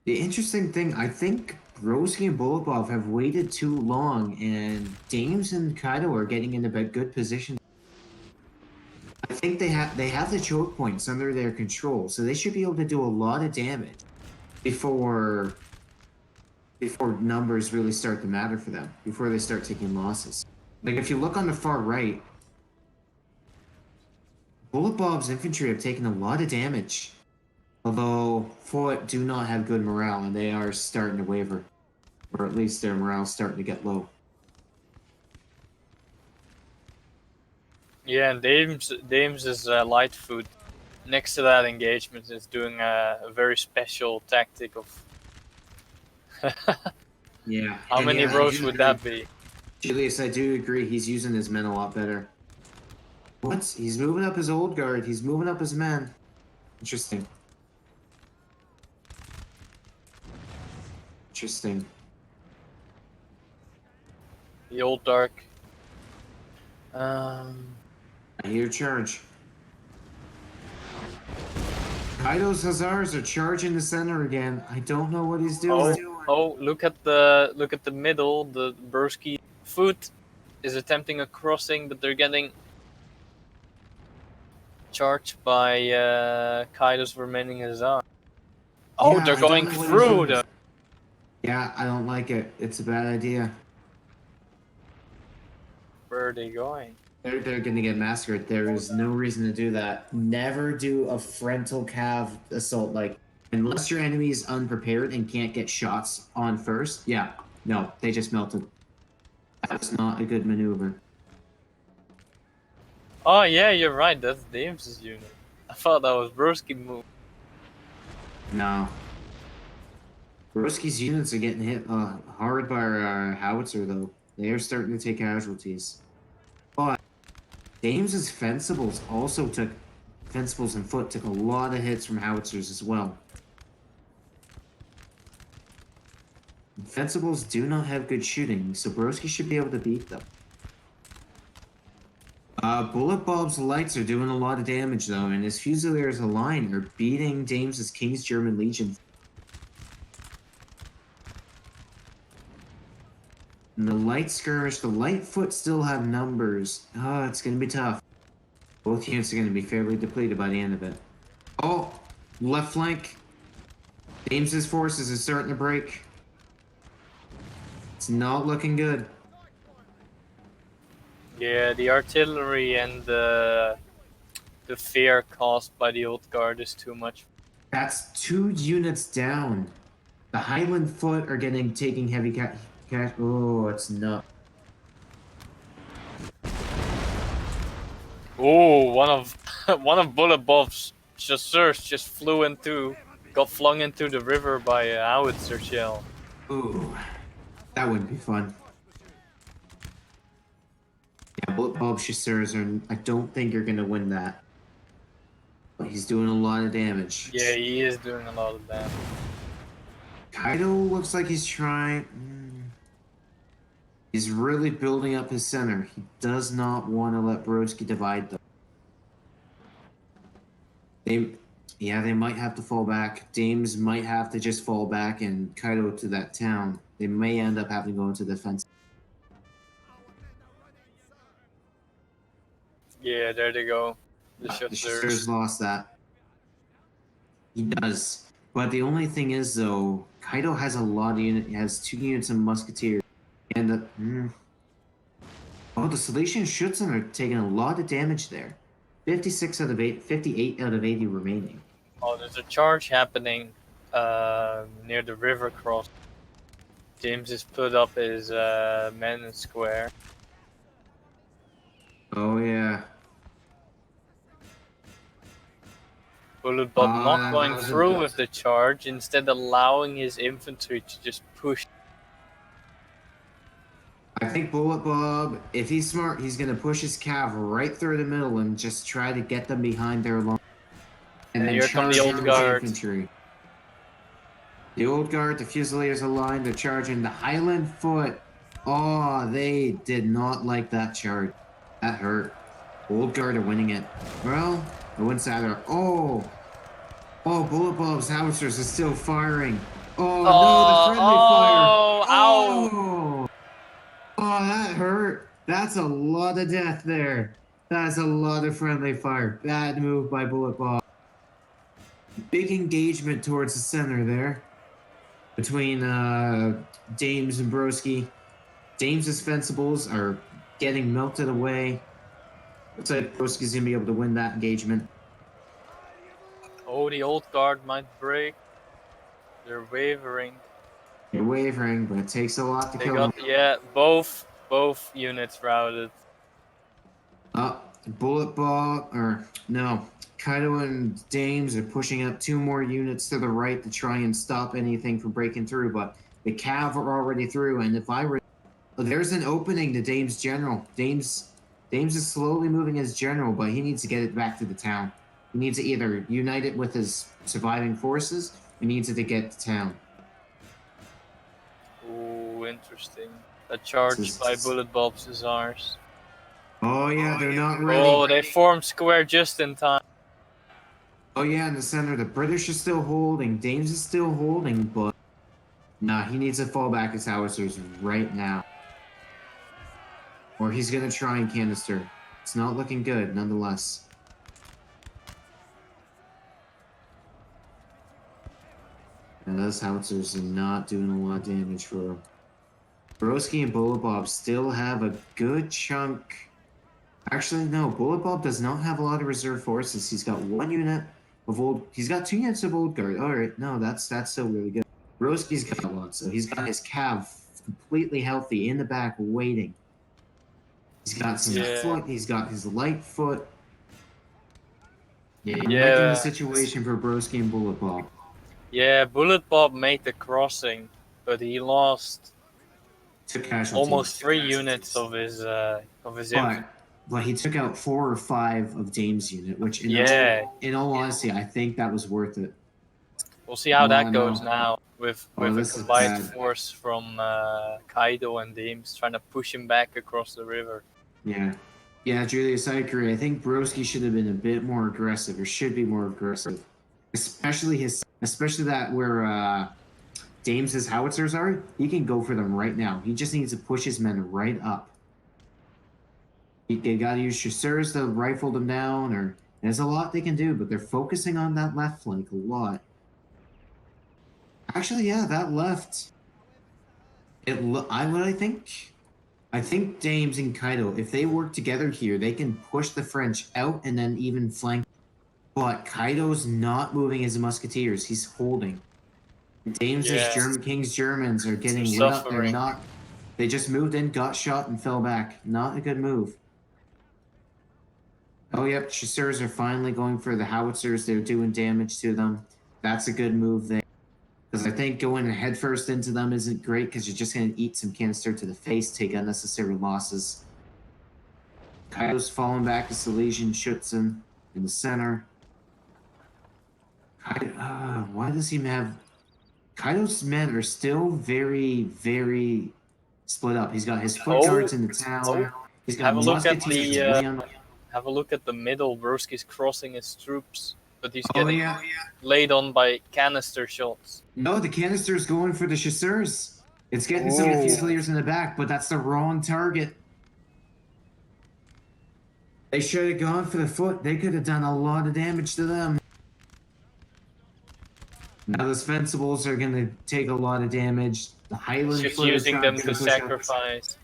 The interesting thing, I think Brosky and Bulletbov have waited too long, and Dames and Kaido are getting into a good position. I think they have the choke points under their control, so they should be able to do a lot of damage before numbers really start to matter for them, before they start taking losses. Like if you look on the far right, Bulletbob's infantry have taken a lot of damage. Although Foot do not have good morale, and they are starting to waver. Or at least their morale's starting to get low. Yeah, and Dames' light foot next to that engagement is doing a very special tactic of. Yeah. How many rows would that be? Julius, I do agree. He's using his men a lot better. What? He's moving up his old guard. He's moving up his men. Interesting. Interesting. The old dark. I hear charge. Kaido's Hussars are charging the center again. I don't know what he's doing. Oh, look at the middle. The Brosky foot is attempting a crossing, but they're getting charged by Kaido's remaining Hussar. Oh, Yeah, they're going through though. Yeah, I don't like it. It's a bad idea. Where are they going? They're going to get massacred. There is no reason to do that. Never do a frontal cav assault. Like, unless your enemy is unprepared and can't get shots on first. Yeah, no, they just melted. That was not a good maneuver. Oh yeah, you're right. That's Dames' unit. I thought that was Brosky move. No. Brosky's units are getting hit hard by our howitzer, though. They are starting to take casualties. But Dames' Fencibles also took... Fencibles and Foot took a lot of hits from howitzers as well. Fencibles do not have good shooting, so Brosky should be able to beat them. Bulletbob's lights are doing a lot of damage, though, and his Fusiliers Align are beating Dames' King's German Legion. And the light skirmish, the light foot still have numbers. Oh, it's going to be tough. Both units are going to be fairly depleted by the end of it. Oh, left flank. Dames' forces are starting to break. It's not looking good. Yeah, the artillery and the fear caused by the old guard is too much. That's 2 units down. The Highland Foot are taking heavy cash. Oh, it's not. Oh, one of Bulletbob's chasseurs just got flung into the river by a howitzer shell. Ooh, that wouldn't be fun. Yeah, Bulletbob's chasseurs are. I don't think you're gonna win that. But he's doing a lot of damage. Yeah, he is doing a lot of damage. Kaido looks like he's trying. He's really building up his center. He does not want to let Brosky divide them. They might have to fall back. Dames might have to just fall back and Kaido to that town. They may end up having to go into defense. Yeah, there they go. The chasseurs lost that. He does. But the only thing is, though, Kaido has a lot of units. He has 2 units of musketeers. And oh, the Salesian Schutzen are taking a lot of damage there. 58 out of 80 remaining. Oh, there's a charge happening near the river cross. James has put up his men in square. Oh yeah. Bulletbop not going through with the charge, instead allowing his infantry to just push. I think Bulletbob, if he's smart, he's going to push his cav right through the middle and just try to get them behind their line. And then here come the old guard. Infantry. The Old Guard, the Fusiliers aligned, they're charging the Highland Foot. Oh, they did not like that charge. That hurt. Old Guard are winning it. Well, I wouldn't say either. Oh, Bullet Bob's howitzers is still firing. Oh no, the friendly fire. Ow! Oh, that hurt. That's a lot of death there. That's a lot of friendly fire. Bad move by Bullet Bob. Big engagement towards the center there between Dames and Brosky. Dames' Fencibles are getting melted away. Looks like Brosky's going to be able to win that engagement. Oh, the Old Guard might break. They're wavering. They're wavering, but it takes a lot to kill them. Yeah, both units routed. Bullet Bob, or no, Kaido and Dames are pushing up 2 more units to the right to try and stop anything from breaking through, but the Cav are already through, and if I were... There's an opening to Dames' general. Dames is slowly moving his general, but he needs to get it back to the town. He needs to either unite it with his surviving forces, or needs it to get to town. Ooh, interesting. A charge by Bullet Bob's Hussars. Oh yeah, they're not ready. Oh, they formed square just in time. Oh yeah, in the center, the British are still holding. Dames is still holding, but... Nah, he needs to fall back his howitzers right now. Or he's gonna try and canister. It's not looking good, nonetheless. And those howitzers are not doing a lot of damage for him. Brosky and Bullet Bob still have a good chunk. Actually, no, Bullet Bob does not have a lot of reserve forces. He's got 1 unit of old... He's got 2 units of Old Guard. Alright, no, that's still really good. Brosky's got 1, so he's got his Cav completely healthy in the back waiting. He's got some foot, he's got his light foot. Yeah, liking the situation for Brosky and Bullet Bob. Yeah, Bullet Bob made the crossing, but he lost almost 3 units of his infantry. But he took out 4 or 5 of Dame's unit, which in all honesty, I think that was worth it. We'll see how that goes now with a combined force from Kaido and Dames trying to push him back across the river. Yeah, Julius, I agree. I think Brosky should have been a bit more aggressive, or should be more aggressive, especially that where Dames' howitzers are. He can go for them right now. He just needs to push his men right up. They gotta use chasseurs to rifle them down, or there's a lot they can do, but they're focusing on that left flank a lot. Actually, yeah, that left. I think Dames and Kaido, if they work together here, they can push the French out and then even flank. But Kaido's not moving his musketeers; he's holding. Dames' King's Germans are getting lit up. They're not. They just moved in, got shot, and fell back. Not a good move. Oh, yep, chasseurs are finally going for the howitzers. They're doing damage to them. That's a good move there. Because I think going headfirst into them isn't great, because you're just going to eat some canister to the face, take unnecessary losses. Kaido's falling back to Silesian Schutzen in the center. Why does he have... Kaido's men are still very, very split up. He's got his foot guards in the town. He's got have a look at the middle. Brosky's crossing his troops, but he's getting laid on by canister shots. No, the canister's going for the chasseurs. It's getting some of the Fusiliers in the back, but that's the wrong target. They should have gone for the foot. They could have done a lot of damage to them. Now the Fencibles are going to take a lot of damage. The Highland just using them to sacrifice,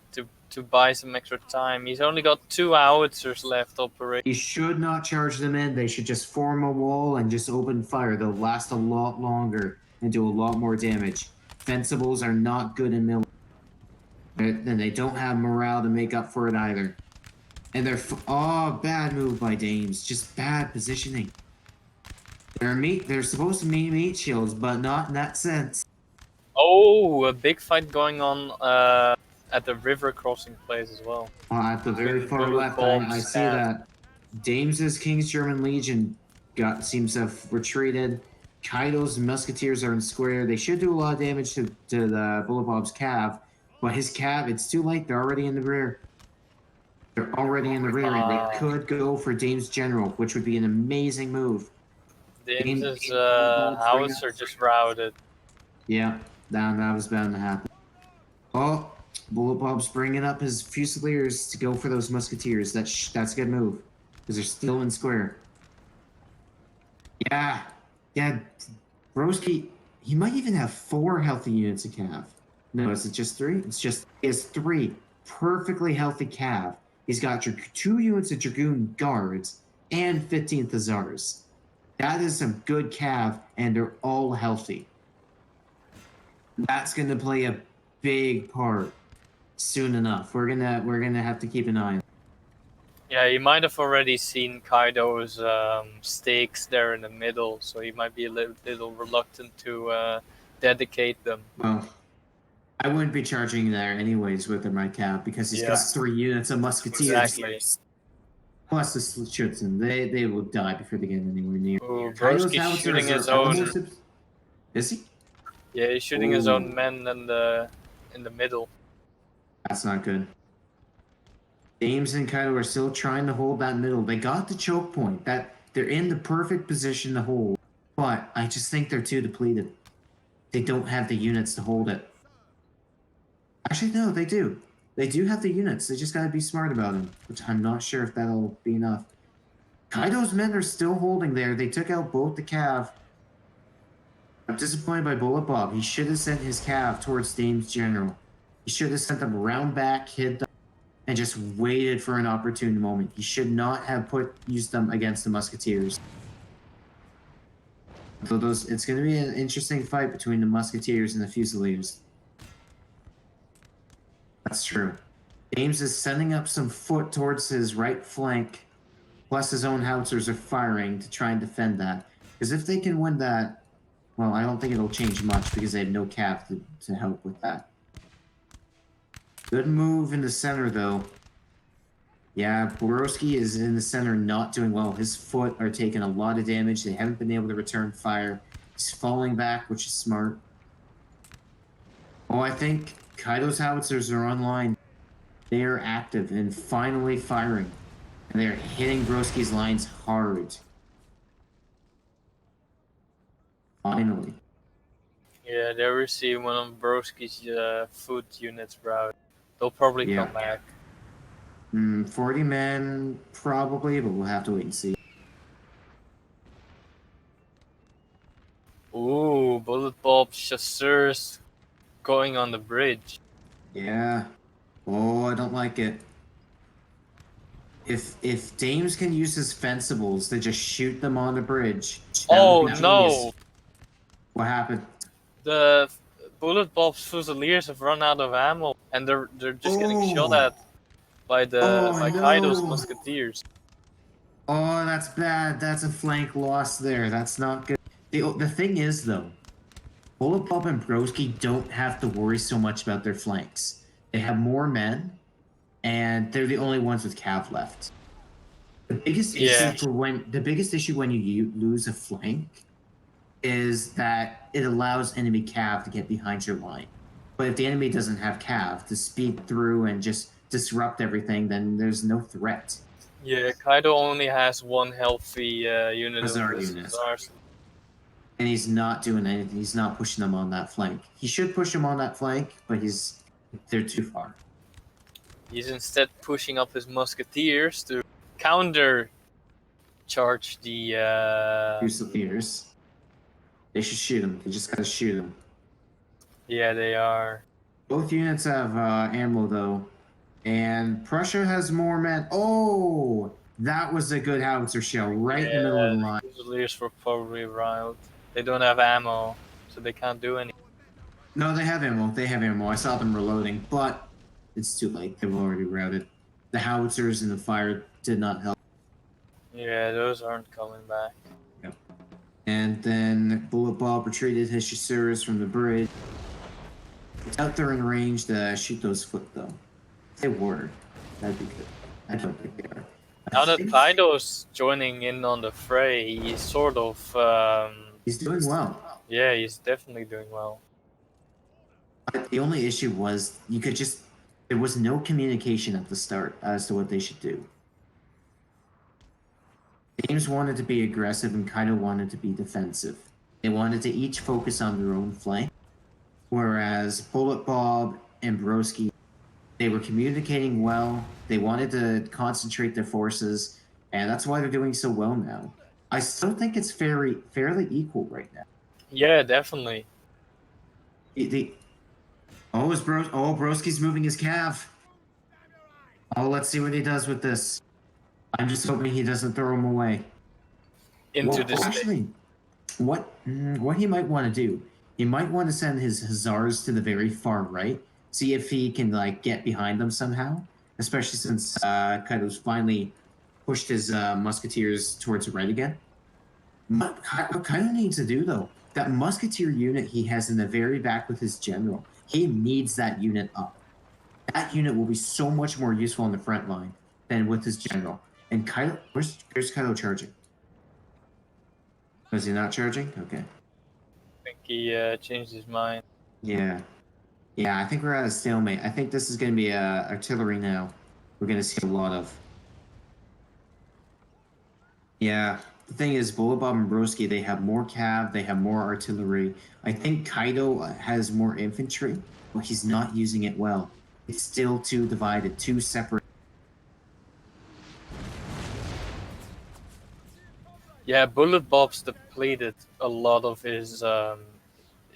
to buy some extra time. He's only got 2 howitzers left operating. He should not charge them in. They should just form a wall and just open fire. They'll last a lot longer and do a lot more damage. Fencibles are not good in melee. And they don't have morale to make up for it either. And bad move by Dames. Just bad positioning. They're supposed to be meat shields, but not in that sense. Oh, a big fight going on at the river crossing place as well. At the very far left, I see that Dames' King's German Legion seems to have retreated. Kaido's musketeers are in square. They should do a lot of damage to the Bullet Bob's cav, but his cav, it's too late. They're already in the rear. They're already in the rear, and they could go for Dame's General, which would be an amazing move. Dame's howitzer just routed. Yeah, that was bound to happen. Oh, Bullet Bob's bringing up his Fusiliers to go for those musketeers. That's a good move, because they're still in square. Yeah, Brosky, he might even have 4 healthy units of cav. No, is it just 3? It's just, he has 3 perfectly healthy cav. He's got 2 units of Dragoon guards and 15th Hussars. That is some good cav, and they're all healthy. That's gonna play a big part soon enough. We're gonna have to keep an eye on it. Yeah, you might have already seen Kaido's stakes there in the middle, so he might be a little reluctant to dedicate them. Well, I wouldn't be charging there anyways with my cav, because he's got 3 units of musketeers. Exactly. Plus the Schützen. They will die before they get anywhere near. Ooh, Brosky's shooting his own. Is he? Yeah, he's shooting his own men in the middle. That's not good. Dames and Kaido are still trying to hold that middle. They got the choke point. That they're in the perfect position to hold. But I just think they're too depleted. They don't have the units to hold it. Actually, no, they do. They do have the units. They just gotta be smart about them, which I'm not sure if that'll be enough. Kaido's men are still holding there. They took out both the cav. I'm disappointed by Bullet Bob. He should have sent his cav towards Dame's General. He should have sent them around back, hid them, and just waited for an opportune moment. He should not have used them against the Musketeers. So it's going to be an interesting fight between the Musketeers and the Fusiliers. That's true. James is sending up some foot towards his right flank, plus his own howitzers are firing to try and defend that. Because if they can win that, well, I don't think it'll change much because they have no cap to help with that. Good move in the center, though. Yeah, Brosky is in the center not doing well. His foot are taking a lot of damage. They haven't been able to return fire. He's falling back, which is smart. Oh, I think Kaido's howitzers are online. They are active and finally firing. And they're hitting Brosky's lines hard. Finally. Yeah, they received one of Brosky's foot units route. They'll probably come back. 40 men, probably, but we'll have to wait and see. Ooh, Bullet Bob chasseurs going on the bridge. Yeah. Oh, I don't like it. If Dames can use his fencibles to just shoot them on the bridge. Oh no! What happened? The Bullet Bob's Fusiliers have run out of ammo, and they're just getting shot at by Kaido's musketeers. Oh, that's bad. That's a flank loss there. That's not good. The thing is, though, Bullet Bob and Brosky don't have to worry so much about their flanks. They have more men, and they're the only ones with cav left. The biggest issue when you lose a flank is that it allows enemy cav to get behind your line. But if the enemy doesn't have cav to speed through and just disrupt everything, then there's no threat. Yeah, Kaido only has one healthy unit of Hussars. And he's not doing anything. He's not pushing them on that flank. He should push them on that flank, but they're too far. He's instead pushing up his musketeers to counter charge the Fusiliers. They should shoot him. They just gotta shoot him. Yeah, they are. Both units have ammo, though. And Prussia has more men. Oh! That was a good howitzer shell right in the middle of the line. The Fusiliers were probably riled. They don't have ammo, so they can't do anything. No, they have ammo. They have ammo. I saw them reloading, but it's too late. They've already routed. The howitzers and the fire did not help. Yeah, those aren't coming back. Yep. And then Bullet Bob retreated his chasseurs from the bridge. It's out there in range to shoot those foot, though. If they were, that'd be good. I don't think they are. Now that Kaido's joining in on the fray, he's sort of He's doing well. Yeah, he's definitely doing well. But the only issue was there was no communication at the start as to what they should do. James wanted to be aggressive and Kaido wanted to be defensive. They wanted to each focus on their own flank, whereas Bullet Bob and Brosky, they were communicating well. They wanted to concentrate their forces, and that's why they're doing so well now. I still think it's fairly equal right now. Yeah, definitely. Broski's moving his calf. Oh, let's see what he does with this. I'm just hoping he doesn't throw him away. Into the actually, what he might want to do, he might want to send his hussars to the very far right, see if he can like get behind them somehow. Especially since Kaido's finally pushed his musketeers towards the right again. What Kaido needs to do though, that musketeer unit he has in the very back with his general, he needs that unit up. That unit will be so much more useful on the front line than with his general. And Kaido, where's Kaido charging? Was he not charging? Okay. I think he changed his mind. Yeah. Yeah, I think we're at a stalemate. I think this is going to be artillery now. We're going to see a lot of. Yeah. The thing is, Bullet Bob and Broski, they have more cav, they have more artillery. I think Kaido has more infantry, but he's not using it well. It's still too divided, too separate. Yeah, Bullet Bob's depleted a lot of his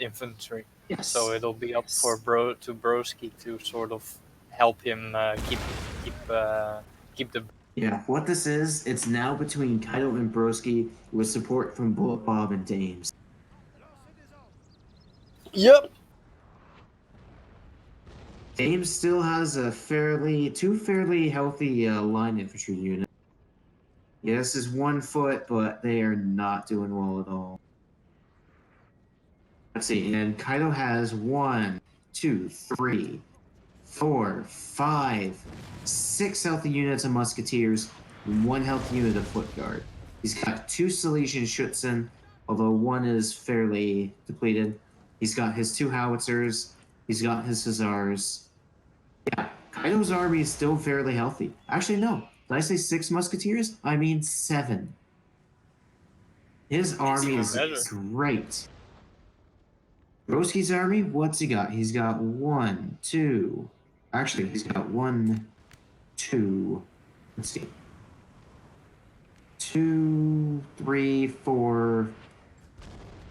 infantry. Yes. So it'll be up for Brosky to sort of help him keep the. Yeah, what this is, it's now between Kaido and Brosky with support from Bullet Bob and Dames. Yep. Dames still has two fairly healthy line infantry units. Yes, is 1 foot, but they are not doing well at all. Let's see, and Kaido has 1, 2, 3, 4, 5, 6 healthy units of musketeers, and 1 healthy unit of foot guard. He's got 2 Silesian Schutzen, although 1 is fairly depleted. He's got his 2 howitzers. He's got his hussars. Yeah, Kaido's army is still fairly healthy. Actually, no. Did I say 6 musketeers? I mean 7. His army is great. Broski's army, what's he got? He's got 1, 2. Actually, he's got 1, 2. Let's see. 2, 3, 4.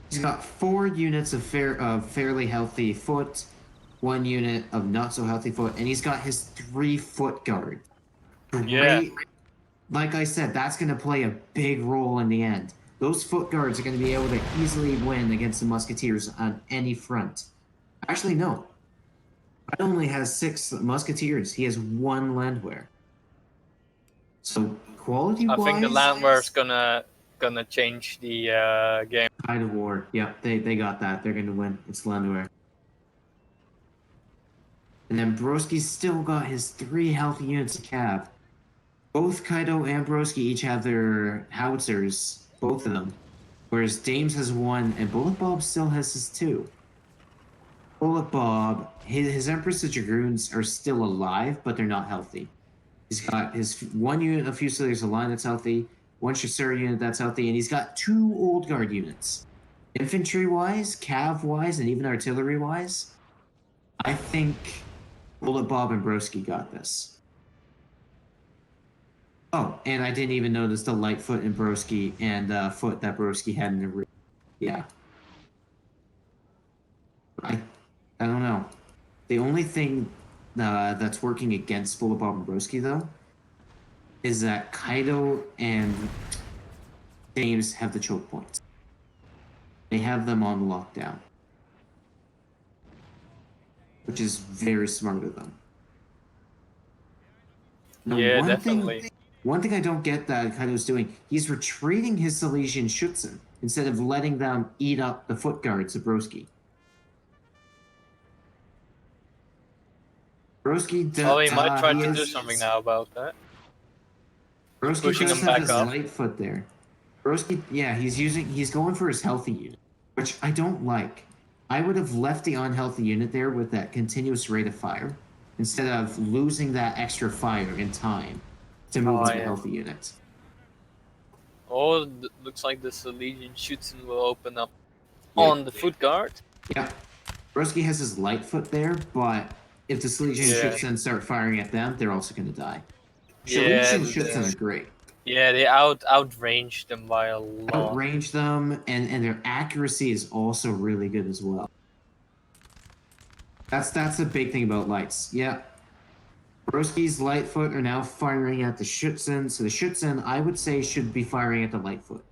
He's got 4 units of fairly healthy foot, 1 unit of not so healthy foot, and he's got his 3 foot guard. Great. Yeah. Like I said, that's going to play a big role in the end. Those foot guards are going to be able to easily win against the musketeers on any front. Actually, no. Kaido only has 6 musketeers. He has 1 landwehr. So quality-wise, I think the landwehr's gonna change the game. Tide of War. Yep, they got that. They're going to win. It's landwehr. And then Broski's still got his 3 healthy units of cav. Both Kaido and Brosky each have their howitzers, both of them. Whereas Dames has 1, and Bullet Bob still has his 2. Bullet Bob, his Empress of Dragoons are still alive, but they're not healthy. He's got his 1 unit of Fusiliers Line that's healthy, 1 Chasseur unit that's healthy, and he's got 2 Old Guard units. Infantry-wise, cav-wise, and even artillery-wise, I think Bullet Bob and Brosky got this. Oh, and I didn't even notice the Lightfoot and Brosky and foot that Brosky had in the rear. Yeah. I don't know. The only thing that's working against Bullet Bob and Brosky, though, is that Kaido and James have the choke points. They have them on lockdown. Which is very smart of them. Now, Yeah, definitely. One thing I don't get that Kaido's doing, he's retreating his Silesian Schutzen instead of letting them eat up the foot guards of Brosky. Brosky he might try to do something now about that. Brosky Pushing does him have back his up. Lightfoot there. Brosky, yeah, he's going for his healthy unit, which I don't like. I would have left the unhealthy unit there with that continuous rate of fire instead of losing that extra fire in time to move Oh into yeah. healthy units. Oh, looks like the Legion shoots and will open up Yeah. on the foot guard. Yeah. Brosky has his light foot there, but if the Legion Yeah. Schützen start firing at them, they're also going to die. Yeah, Legion Schützen are great. yeah, they outrange them by a lot. Outrange them, and their accuracy is also really good as well. That's the big thing about lights. Yeah. Brosky's Lightfoot are now firing at the Schützen, so the Schützen, I would say, should be firing at the Lightfoot.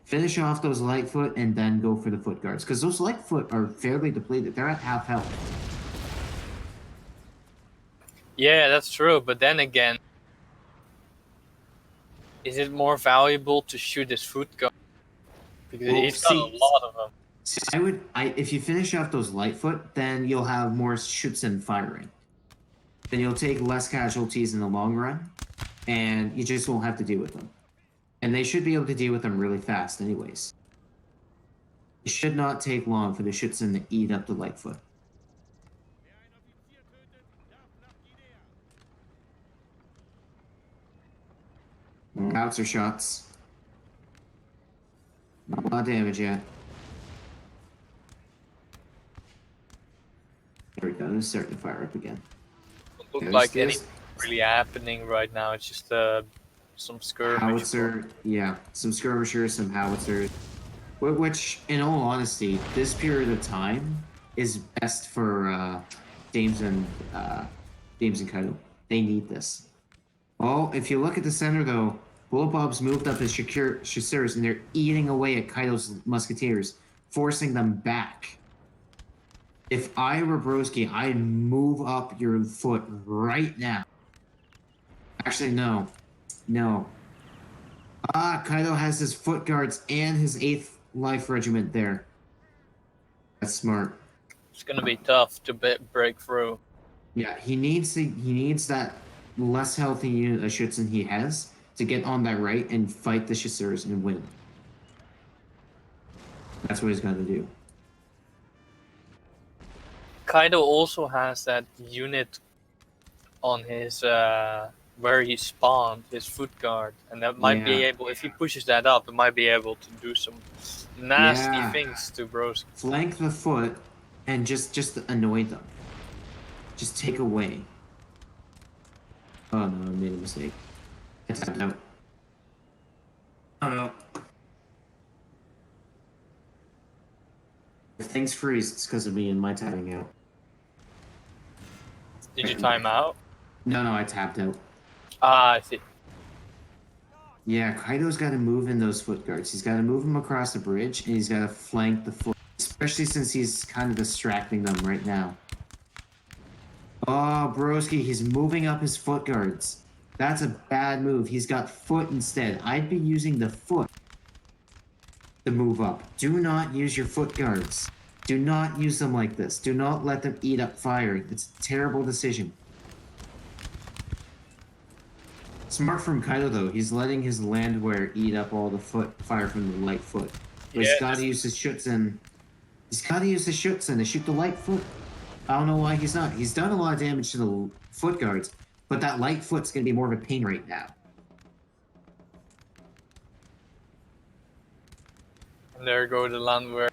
Finish off those Lightfoot and then go for the Foot Guards, because those Lightfoot are fairly depleted. They're at half health. Yeah, that's true, but then again, is it more valuable to shoot his foot guard? Because he's got a lot of them. If you finish off those Lightfoot, then you'll have more Schützen firing. Then you'll take less casualties in the long run, and you just won't have to deal with them. And they should be able to deal with them really fast anyways. It should not take long for the Schützen to eat up the Lightfoot. Howitzer shots. Not a lot of damage yet. There we go. It's starting to fire up again. Doesn't look like anything really happening right now. It's just some skirmish. Howitzer, yeah, some skirmishers, some howitzers. Which, in all honesty, this period of time is best for Dames and Kaido. They need this. Well, if you look at the center, though, Bullet Bob's moved up his chasseurs, and they're eating away at Kaido's musketeers, forcing them back. If I were Brosky, I'd move up your foot right now. Actually, no. No. Kaido has his foot guards and his 8th Life Regiment there. That's smart. It's gonna be tough to break through. Yeah, he needs that less healthy unit of Schützen he has to get on that right and fight the chasseurs and win. That's what he's got to do. Kaido also has that unit on his where he spawned, his foot guard, and that might be able, if he pushes that up, it might be able to do some nasty things to Brosky. Flank the foot and just annoy them. Just take away. Oh no, I made a mistake. I tapped out. Oh no. If things freeze, it's because of me and my tapping out. Did you time out? No, I tapped out. I see. Yeah, Kaido's got to move in those foot guards. He's got to move them across the bridge, and he's got to flank the foot. Especially since he's kind of distracting them right now. Oh, Brosky, he's moving up his foot guards. That's a bad move. He's got foot instead. I'd be using the foot to move up. Do not use your foot guards. Do not use them like this. Do not let them eat up fire. It's a terrible decision. Smart from Kaido, though. He's letting his landwear eat up all the fire from the light foot. But he's got to use his Schützen. He's got to use his Schützen to shoot the light foot. I don't know why he's not. He's done a lot of damage to the foot guards, but that light foot's going to be more of a pain right now. And there go the landwear.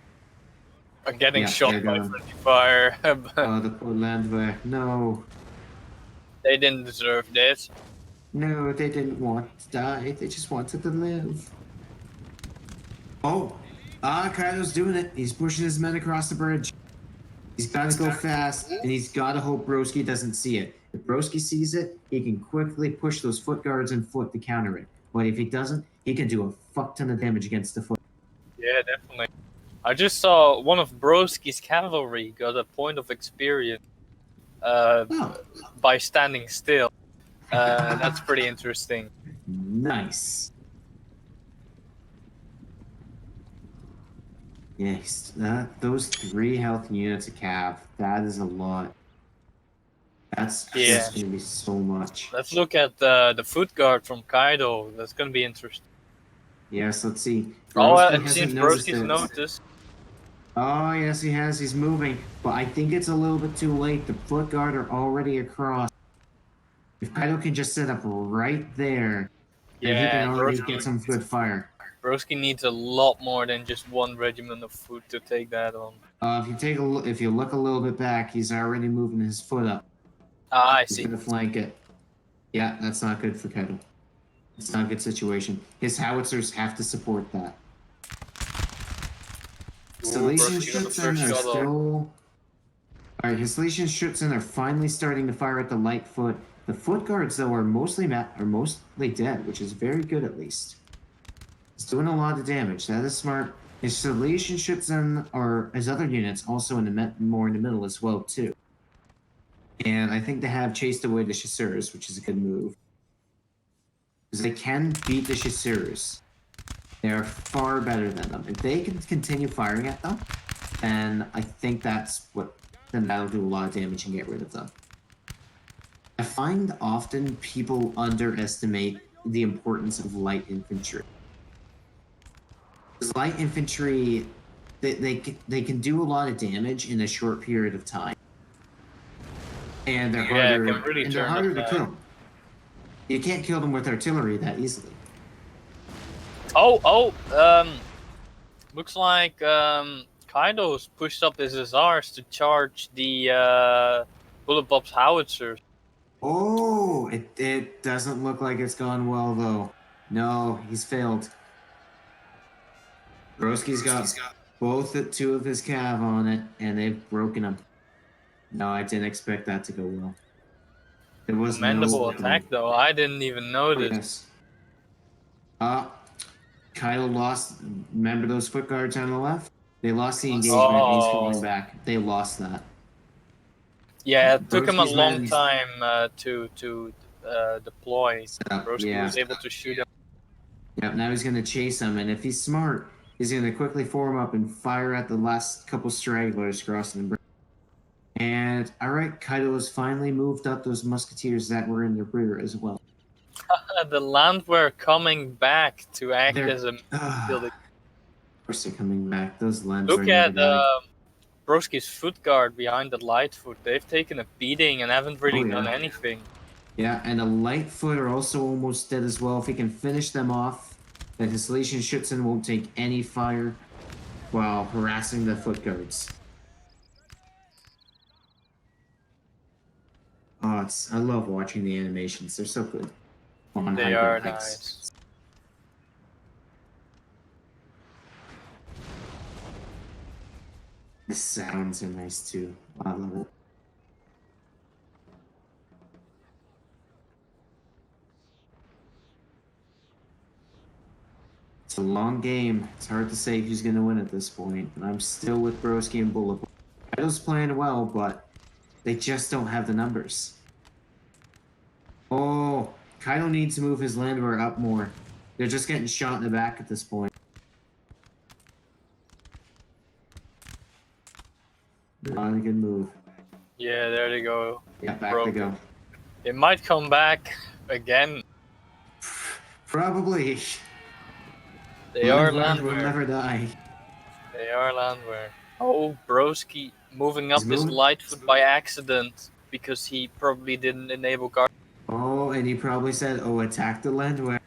Getting shot by friendly fire. Oh, the poor landwear. No. They didn't deserve this. No, they didn't want to die. They just wanted to live. Oh. Kaido's doing it. He's pushing his men across the bridge. He's got to go fast, and he's got to hope Brosky doesn't see it. If Brosky sees it, he can quickly push those foot guards and foot to counter it. But if he doesn't, he can do a fuck ton of damage against the foot. Yeah, definitely. I just saw one of Brosky's cavalry got a point of experience by standing still. That's pretty interesting. Nice. Yes, those 3 health units of Cav, that is a lot. That's going to be so much. Let's look at the foot guard from Kaido. That's going to be interesting. Yes, let's see. Oh, Brosky it hasn't seems noticed Brosky's it. noticed. Oh, yes, he has. He's moving. But I think it's a little bit too late. The foot guard are already across. If Kaido can just set up right there, then he can Yeah, already get some good fire. Brosky needs a lot more than just one regiment of foot to take that on. If you look a little bit back, he's already moving his foot up. Ah, I He's see. gonna flank it. Yeah, that's not good for Kaido. It's not a good situation. His howitzers have to support that. Salesian Brosky got the Schutzen first are shot off. still. Alright, his Salesian Schutzen are finally starting to fire at the light foot. The foot guards, though, are mostly dead, which is very good at least. It's doing a lot of damage. That is smart. His Salesian Schutzen or his other units also more in the middle as well too. And I think they have chased away the chasseurs, which is a good move. Because they can beat the chasseurs. They are far better than them. If they can continue firing at them, then I think then that'll do a lot of damage and get rid of them. I find often people underestimate the importance of light infantry. Because light infantry, they can do a lot of damage in a short period of time. And they're harder, to kill. You can't kill them with artillery that easily. Looks like Kaido's pushed up his SRs to charge the Bullet Bob's howitzers. Oh, it doesn't look like it's gone well though. No, he's failed. Brosky's got two of his cav on it, and they've broken him. No, I didn't expect that to go well. It was commendable attack though. I didn't even notice. Yes. Kaido lost. Remember those foot guards on the left? They lost the engagement. He's falling back. They lost that. Yeah, it took him a long time to deploy. Brosky was able to shoot him. Yep, now he's going to chase him, and if he's smart, he's going to quickly form up and fire at the last couple stragglers crossing the bridge. And, alright, Kaido has finally moved up those musketeers that were in the rear as well. The land were coming back to act as a building. Of course they're coming back. Those lands Look at Brosky's foot guard behind the light foot. They've taken a beating and haven't really done anything. Yeah, and the light foot are also almost dead as well. If he can finish them off, then his Salesian Schutzen won't take any fire while harassing the foot guards. Oh, I love watching the animations. They're so good. They are nice. The sounds are nice too. I love it. It's a long game. It's hard to say who's going to win at this point. And I'm still with Brosky and Bullet. Kaido's playing well, but they just don't have the numbers. Oh, Kaido needs to move his landwehr up more. They're just getting shot in the back at this point. Not a good move. Yeah, there they go. Yeah, back they go. It might come back again. Probably. They are landwehr. Will never die. They are landwehr. Oh, Brosky moving up his light foot by accident because he probably didn't enable guard. Oh, and he probably said, "Oh, attack the landwehr."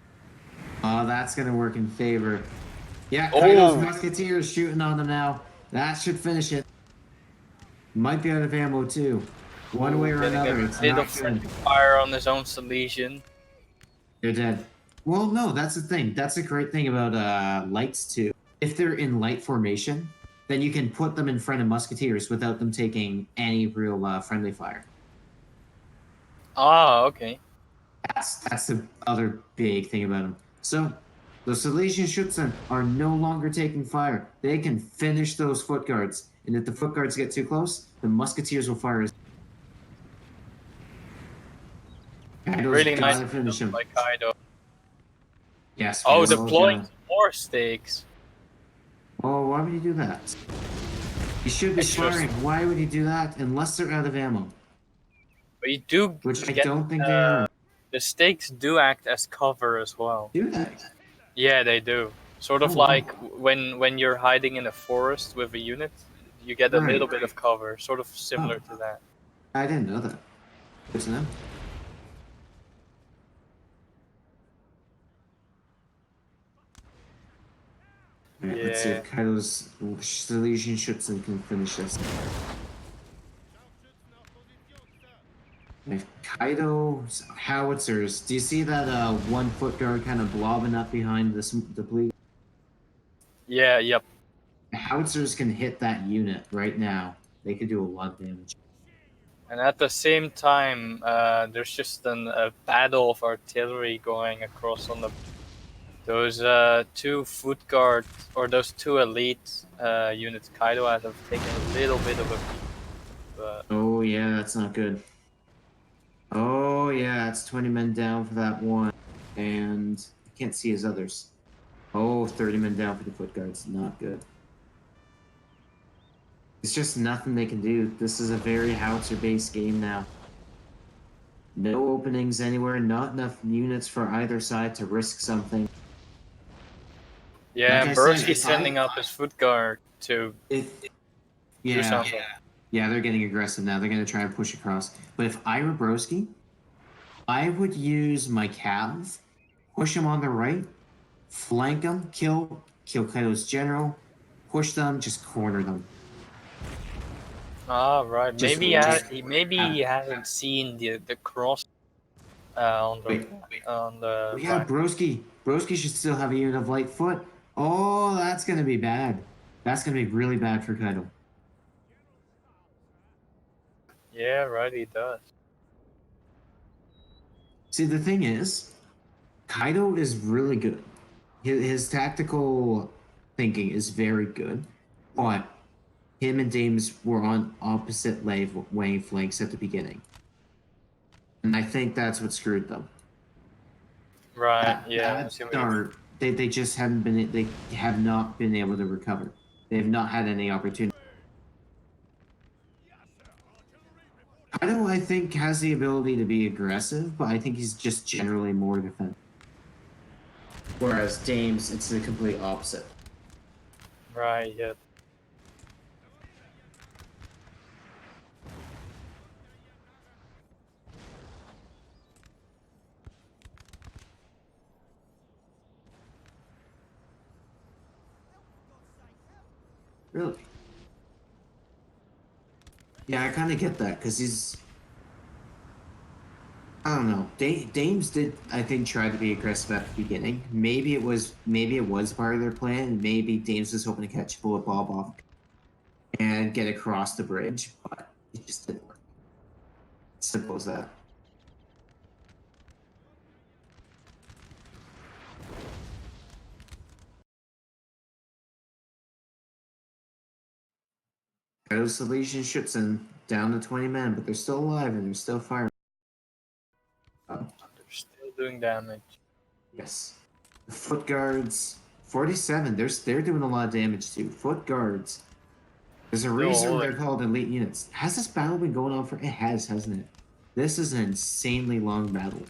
Oh, that's gonna work in favor. Yeah, Kaido's musketeers shooting on them now. That should finish it. Might be out of ammo too. One way or another, it's not good. Fire on his own Salesian. They're dead. Well, no, that's the thing. That's a great thing about lights too. If they're in light formation, then you can put them in front of musketeers without them taking any real friendly fire. Ah, okay. That's the other big thing about them. So, the Salesian Schutzen are no longer taking fire. They can finish those foot guards. And if the foot guards get too close, the musketeers will fire. Really nice finish him. Like Kaido. Yes. Oh, deploying more stakes. Oh, why would he do that? He should be firing. Why would he do that? Unless they're out of ammo. But you do. Which I don't think they are. The stakes do act as cover as well. Do they? Yeah, they do. Sort of like when you're hiding in a forest with a unit, you get a little bit of cover, sort of similar to that. I didn't know that. Good to know. Alright, let's see if Kaido's solution Schützen can finish this. If Kaido's howitzers, do you see that 1 foot guard kind of blobbing up behind the bleed? Yeah, yep. The howitzers can hit that unit right now. They could do a lot of damage. And at the same time, there's just a battle of artillery going across on those 2 foot guard, or those 2 elite units Kaido has have taken a little bit of a beat. But... Oh yeah, that's not good. Oh yeah, it's 20 men down for that one. And I can't see his others. Oh, 30 men down for the foot guards. Not good. It's just nothing they can do. This is a very howitzer-based game now. No openings anywhere, not enough units for either side to risk something. Yeah, like Brosky's sending up his foot guard to do something. Yeah, they're getting aggressive now. They're going to try and push across. But if I were Brosky, I would use my Cavs, push him on the right, flank them, kill Kaido's general, push them, just corner them. Ah, right. Maybe he hasn't seen the cross on the yeah, right. Brosky should still have a unit of light foot. Oh, that's gonna be bad. That's gonna be really bad for Kaido. Yeah, right. He does. See, the thing is, Kaido is really good. His tactical thinking is very good, but him and Dames were on opposite wavelengths at the beginning. And I think that's what screwed them. Right, that start, they just haven't been, they have not been able to recover. They have not had any opportunity. Kaido, I think, has the ability to be aggressive, but I think he's just generally more defensive. Whereas Dames, it's the complete opposite. Right, yeah. Really? Yeah, I kind of get that, because he's... I don't know. Dames did, I think, try to be aggressive at the beginning. Maybe it was part of their plan. Maybe Dames was hoping to catch Bullet Bob off and get across the bridge, but it just didn't work. Simple as that. Kaido's Salesian Schützen down to 20 men, but they're still alive and they're still firing. They're still doing damage. Yes. The foot guards, 47. They're doing a lot of damage too. Foot guards. There's a reason they're called elite units. Has this battle been going on for? It has, hasn't it? This is an insanely long battle.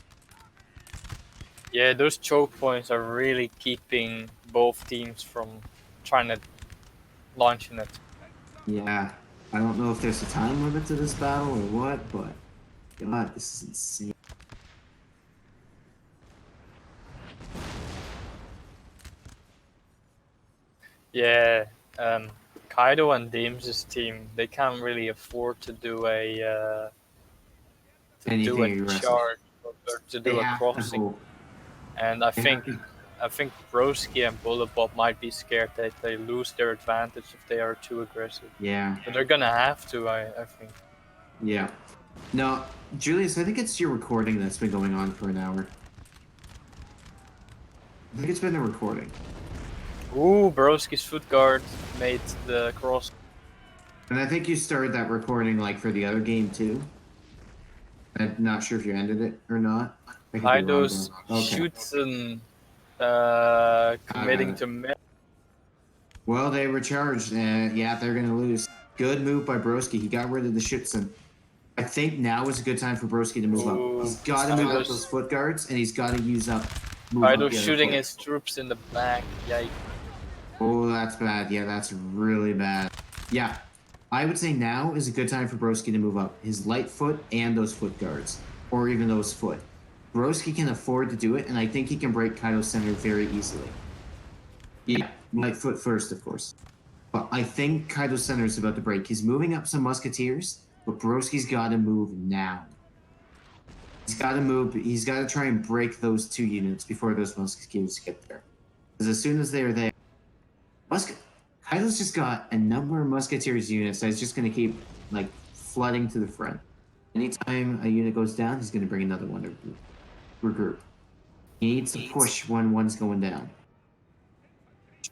Yeah, those choke points are really keeping both teams from trying to launch an attack. Yeah, I don't know if there's a time limit to this battle or what, but God, this is insane. Yeah, Kaido and Dames' team, they can't really afford to do a charge or to do a crossing. And I think Brosky and Bullet Bob might be scared that they lose their advantage if they are too aggressive. Yeah. But they're gonna have to, I think. Yeah. No, Julius, I think it's your recording that's been going on for an hour. I think it's been the recording. Ooh, Brosky's foot guard made the cross. And I think you started that recording like for the other game too. I'm not sure if you ended it or not. Kaido's Schützen committing to mid. Well, they were charged, and yeah, they're going to lose. Good move by Brosky. He got rid of the Schützen. I think now is a good time for Brosky to move up. He's got to move up those foot guards, and he's got to use up move up Kaido the other shooting foot. his troops in the back. Yikes. Oh, that's bad. Yeah, that's really bad. Yeah, I would say now is a good time for Brosky to move up. His light foot and those foot guards, or even those foot. Brosky can afford to do it, and I think he can break Kaido's center very easily. Yeah, light foot first, of course. But I think Kaido's center is about to break. He's moving up some musketeers, but Brosky's got to move now. He's got to move. He's got to try and break those 2 units before those musketeers get there. Because as soon as they are there, Kaido's just got a number of musketeers units that's just going to keep like flooding to the front. Anytime a unit goes down, he's going to bring another one to regroup. He needs to push when one's going down.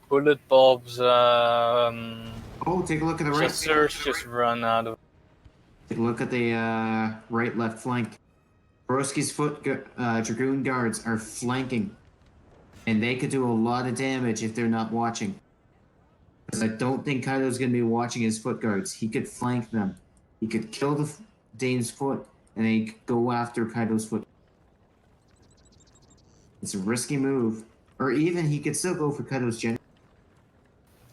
Bullet Bob's Oh, take a look at the right. chasseurs just run out of. Take a look at the right, left flank. Brosky's Dragoon guards are flanking. And they could do a lot of damage if they're not watching. Because I don't think Kaido's going to be watching his foot guards. He could flank them. He could kill the Dane's foot, and then he could go after Kaido's foot. It's a risky move. Or even he could still go for Kaido's general.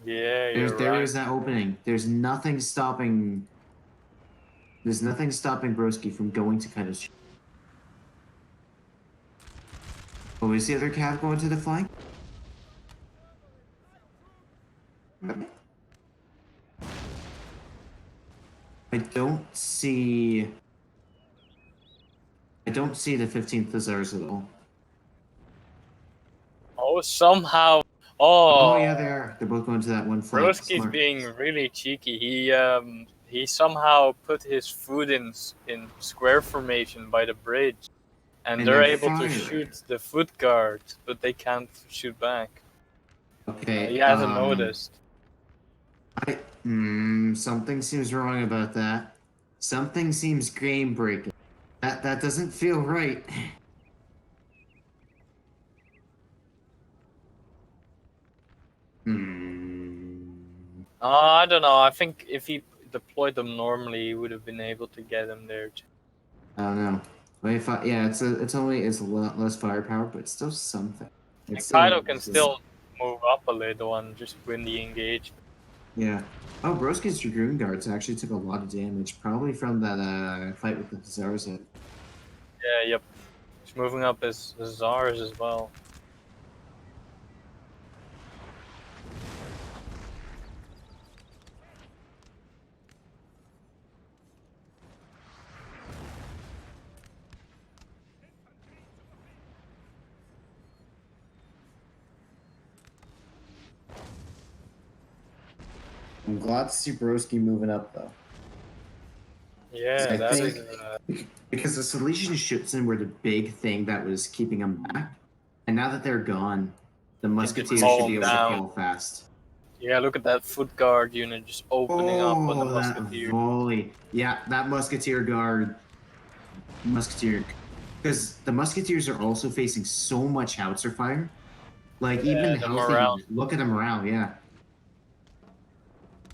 Yeah, There is that opening. There's nothing stopping Brosky from going to Kaido's. Oh, is the other cav going to the flank? I don't see the 15th Hussars at all. Oh, somehow. Oh yeah, they are. They're both going to that one flank. Brosky's being really cheeky. He somehow put his foot in square formation by the bridge, and they're able to shoot the foot guard, but they can't shoot back. Okay. He hasn't noticed. Something seems wrong about that. Something seems game breaking. That doesn't feel right. I don't know. I think if he deployed them normally, he would have been able to get them there. I don't know. Yeah, it's a lot less firepower, but it's still something. Kaido can still move up a little and just win the engagement. Yeah. Oh, Brosky's Dragoon guards actually took a lot of damage, probably from that fight with the Hussars. Yeah, yep. He's moving up his Hussars as well. I'm glad to see Brosky moving up, though. Yeah, that is... Because the Silesian Schützen were the big thing that was keeping them back. And now that they're gone, the Musketeers should be able to fall fast. Yeah, look at that foot guard unit just opening up on the Musketeer. Volley. Yeah, that Musketeer guard. Because the Musketeers are also facing so much howitzer fire. Like, even healthy, look at the morale, yeah.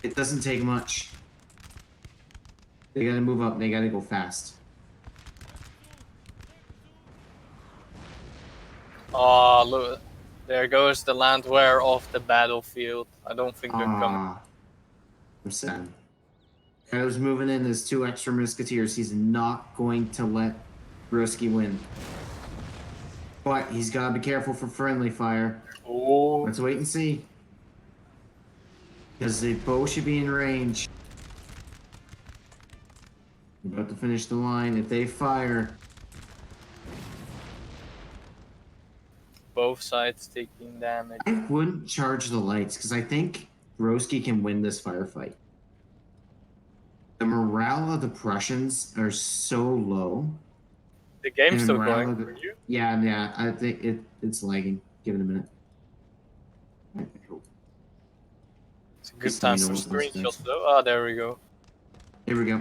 It doesn't take much. They gotta move up, they gotta go fast. Oh, look. There goes the Landwehr off the battlefield. I don't think they're coming. I'm sad. Kaido's moving in as 2 extra Musketeers. He's not going to let Brosky win. But he's gotta be careful for friendly fire. Oh. Let's wait and see. Because the bow should be in range. We're about to finish the line. If they fire... Both sides taking damage. I wouldn't charge the lights, because I think Brosky can win this firefight. The morale of the Prussians are so low. The game's still going for you? Yeah, I think it's lagging. Give it a minute. It's a good time for screenshots though. Ah, there we go. Here we go.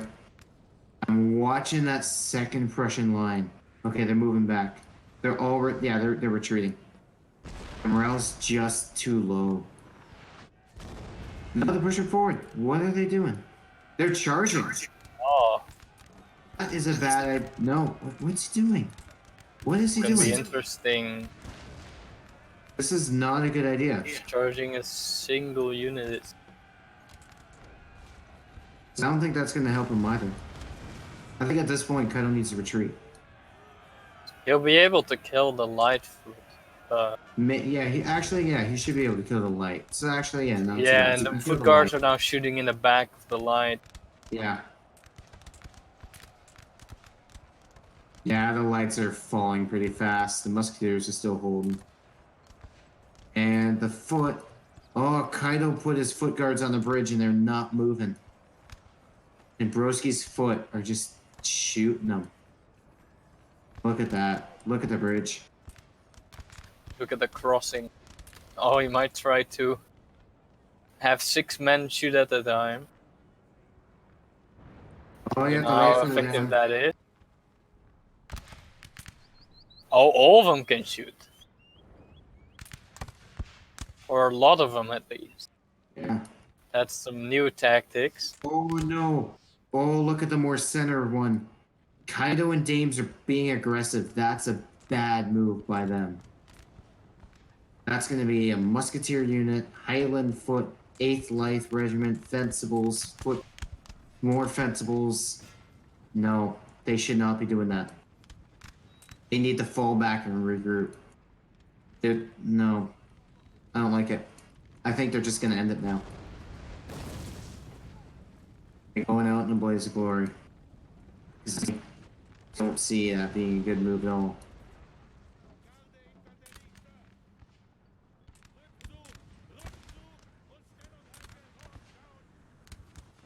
I'm watching that second Prussian line. Okay, they're moving back. They're all they're retreating. The morale's just too low. No, they're pushing forward. What are they doing? They're charging. Oh. That is a bad idea. No, what's he doing? What is he doing? It's interesting. This is not a good idea. He's charging a single unit. I don't think that's going to help him either. I think at this point, Kaido needs to retreat. He'll be able to kill the Lightfoot. Yeah, he should be able to kill the light. So actually, yeah, not Yeah, too bad. and the foot guards are now shooting in the back of the light. Yeah. Yeah, the lights are falling pretty fast. The musketeers are still holding. And the foot... Oh, Kaido put his foot guards on the bridge and they're not moving. And Brosky's foot are just shooting them. Look at that. Look at the bridge. Look at the crossing. Oh, he might try to have 6 men shoot at a time. Oh, yeah, How effective that is. Oh, all of them can shoot. Or a lot of them, at least. Yeah. That's some new tactics. Oh, no. Oh, look at the more center one. Kaido and Dames are being aggressive. That's a bad move by them. That's going to be a musketeer unit, Highland Foot, 8th Light Regiment, Fencibles, Foot, more Fencibles. No, they should not be doing that. They need to fall back and regroup. No, I don't like it. I think they're just going to end it now. They're going out in a blaze of glory. I don't see that being a good move at all.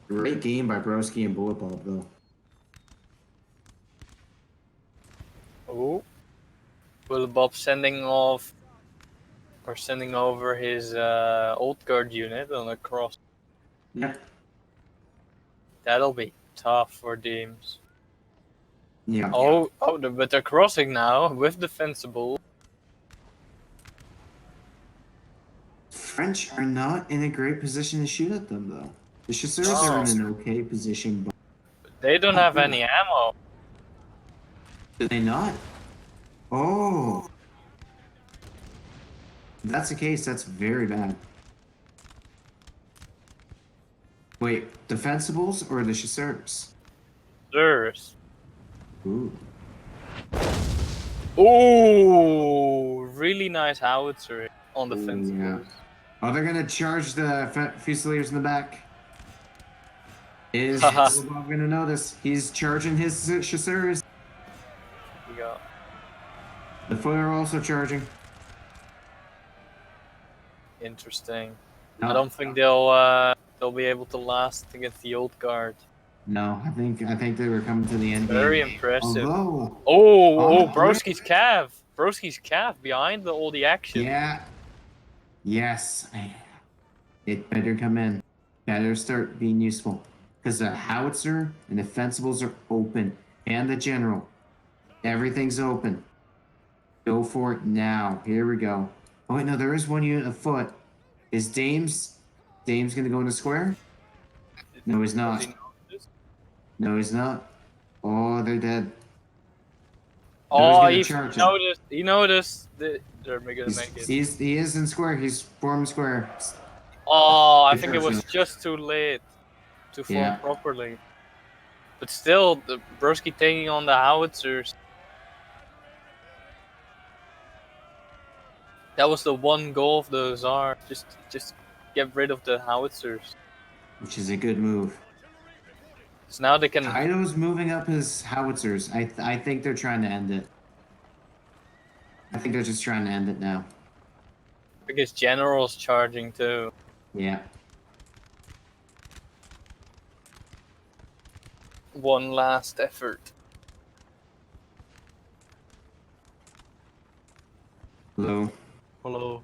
Great game by Brosky and Bullet Bob, though. Oh. Will Bob sending off or sending over his old guard unit on a cross? Yeah. That'll be tough for Deems. Yeah. But they're crossing now with defensible. French are not in a great position to shoot at them, though. The Chasseurs are in an okay position, but They don't have any ammo. do they not? Oh. If that's the case, that's very bad. Wait, defensibles or the Chasseurs? Chasseurs. Ooh. Ooh, really nice howitzer on the fence. Yeah. Oh, they're gonna charge the Fusiliers in the back. Is Bob gonna notice? He's charging his Chasseurs. Yeah. The foot are also charging. Interesting. No. I don't think they'll be able to last against the old guard. No, I think they were coming to the end. Very game. impressive. Although, Brosky's calf. Brosky's calf behind all the action. Yeah. Yes. It better come in. Better start being useful. Because the howitzer and the fencibles are open. And the general. Everything's open. Go for it now. Here we go. Oh, wait, no, there is one unit afoot. Is Dames going to go in the square? No, he's not. No, he's not. Oh, they're dead. Oh, he noticed that they're gonna make it. He is in square. He's formed square. Oh, I think it was just too late to form properly. But still, the Brosky taking on the howitzers. That was the one goal of the Tsar. Just get rid of the howitzers. Which is a good move. So now they can. Kaido's moving up his howitzers. I think they're trying to end it. I think they're just trying to end it now. Because General's charging too. Yeah. One last effort. Hello. Hello.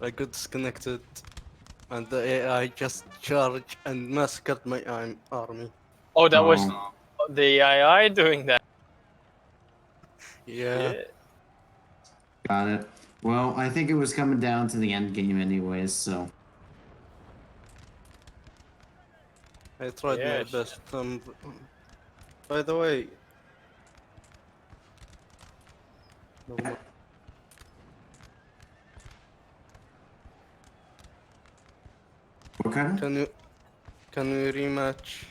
I got disconnected and the AI just charged and massacred my army. Oh, that was the AI doing that. Yeah. Got it. Well, I think it was coming down to the end game anyways, so. I tried my best. By the way. Okay. Can we rematch?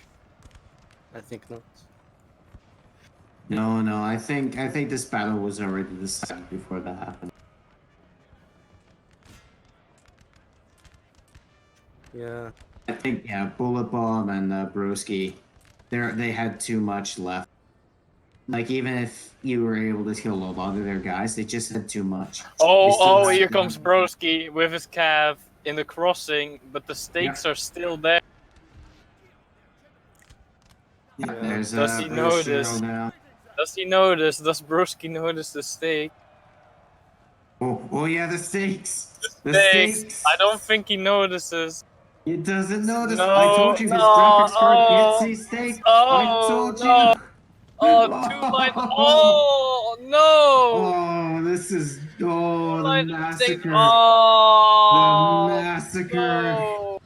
I think not. No. I think this battle was already decided before that happened. Yeah. I think Bullet Bomb and Brosky, they had too much left. Like even if you were able to kill a lot of their guys, they just had too much. Oh, had here to comes have- Brosky with his cav in the crossing, but the stakes are still there. Yeah, Yeah. there's Does he Bruce notice? Cheryl now. Does he notice? Does Brosky notice the stake? Oh yeah, the stakes. The Stakes. stakes. I don't think he notices. He doesn't notice. No, I told you his no, graphics card can't oh, see stakes. I oh, told no. you. Oh, 2 line. Oh, no. Oh, this is 2 the line stake. massacre. The Oh, massacre. no.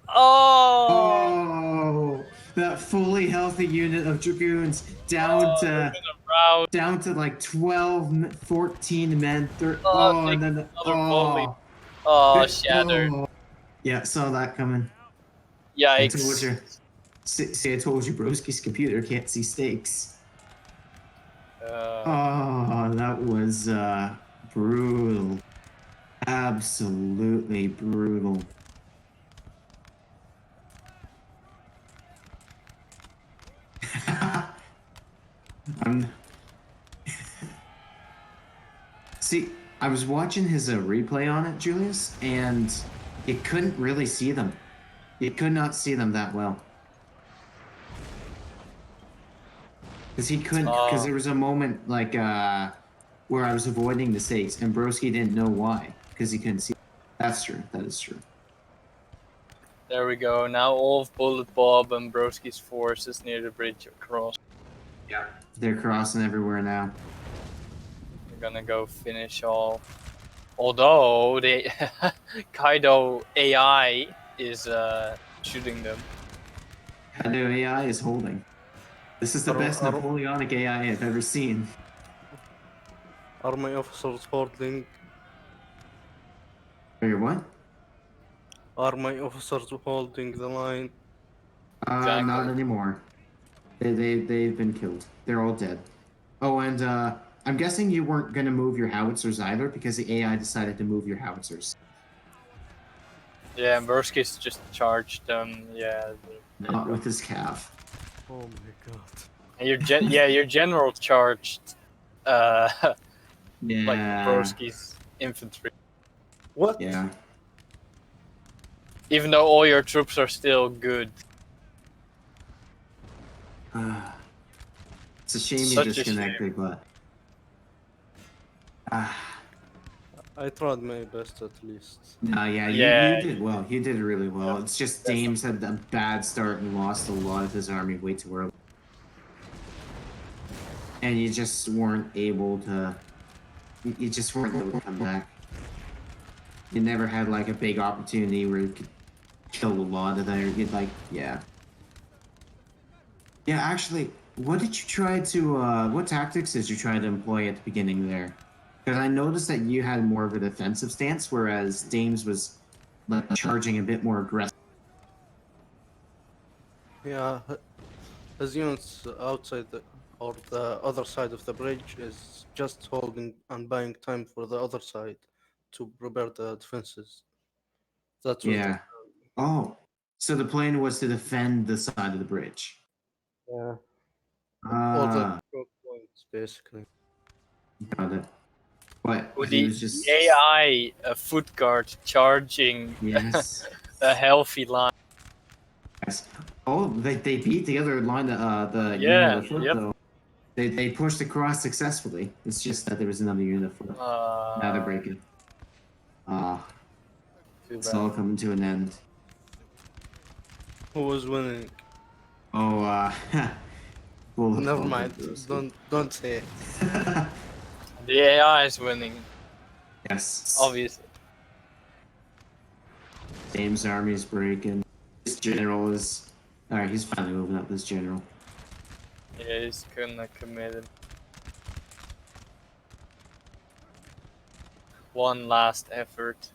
Oh. Oh, that fully healthy unit of Dragoons They're gonna rout. to like 12, 14 men. Oh, And take then another volley. Oh, shattered. Yeah, saw that coming. I told Yikes. you. See, I told you, Broski's computer can't see stakes. Oh, that was brutal. Absolutely brutal. I'm... See, I was watching his replay on it, Julius, and you couldn't really see them. You could not see them that well. Because he couldn't, because there was a moment like where I was avoiding the stakes, and Broski didn't know why, because he couldn't see. That's true. That is true. There we go. Now all of Bullet Bob and Broski's forces near the bridge across. Yeah. They're crossing everywhere now. We're gonna go finish off. Although the Kaido AI is shooting them. Kaido AI is holding. This is the best Napoleonic AI I've ever seen. Are my officers holding? What? Are my officers holding the line? Exactly. Not anymore. They've been killed. They're all dead. Oh, and I'm guessing you weren't gonna move your howitzers either because the AI decided to move your howitzers. Yeah, and Broski's just charged them. Yeah. Not with his calf. Oh my god. And your general charged. Yeah. Like Broski's infantry. What? Yeah. Even though all your troops are still good. It's a shame you Such a disconnected, but. I tried my best at least. No, yeah, Yeah. you did well. You did really well. It's just Dames had a bad start and lost a lot of his army way too early. And you just weren't able to. You just weren't able to come back. You never had like a big opportunity where you could kill a lot of their. You'd like, yeah. Yeah, actually, what did you try to? What tactics did you try to employ at the beginning there? Because I noticed that you had more of a defensive stance, whereas Dames was like charging a bit more aggressive. Yeah, his units outside or the other side of the bridge is just holding and buying time for the other side to prepare the defenses. That's what. Yeah. Oh, so the plan was to defend the side of the bridge. Yeah. All the Ah, choke points, basically. got it. What? With He the was just AI foot guard charging yes. a healthy line. Yes. Oh, they beat the other line. The Yeah, unit of foot yep. though. They pushed across successfully. It's just that there was another unit of foot. Now they're breaking. Too It's bad. all coming to an end. Who was winning? Oh, Bullet Never Bomb mind. Brosky. Don't say it. The AI is winning, Yes. obviously. Dame's army is breaking. This general is. Alright, he's finally moving up. This general. Yeah, he's kinda committed. One last effort.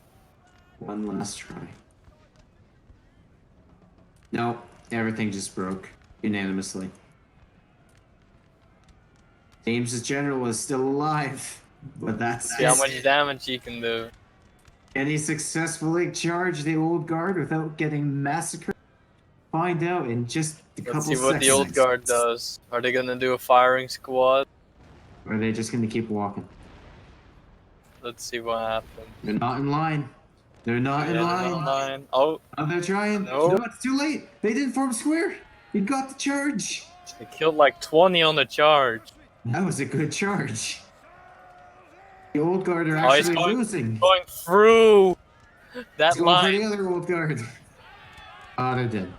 One last try. No, everything just broke unanimously. James' general is still alive, but that's See how it. much damage he can do. Can he successfully charge the old guard without getting massacred? Find out in just a couple Let's see seconds. what the old guard does. Are they gonna do a firing squad? Or are they just going to keep walking? Let's see what happens. They're not in line. They're not in Yeah, line. they're not in line. Oh, Oh, they're trying. No. No, it's too late. They didn't form square. He got the charge. they killed like 20 on the charge. That was a good charge. The old guard are Oh, he's actually going- losing. Going through that Let's go for the line. other old guard. Oh, they're dead.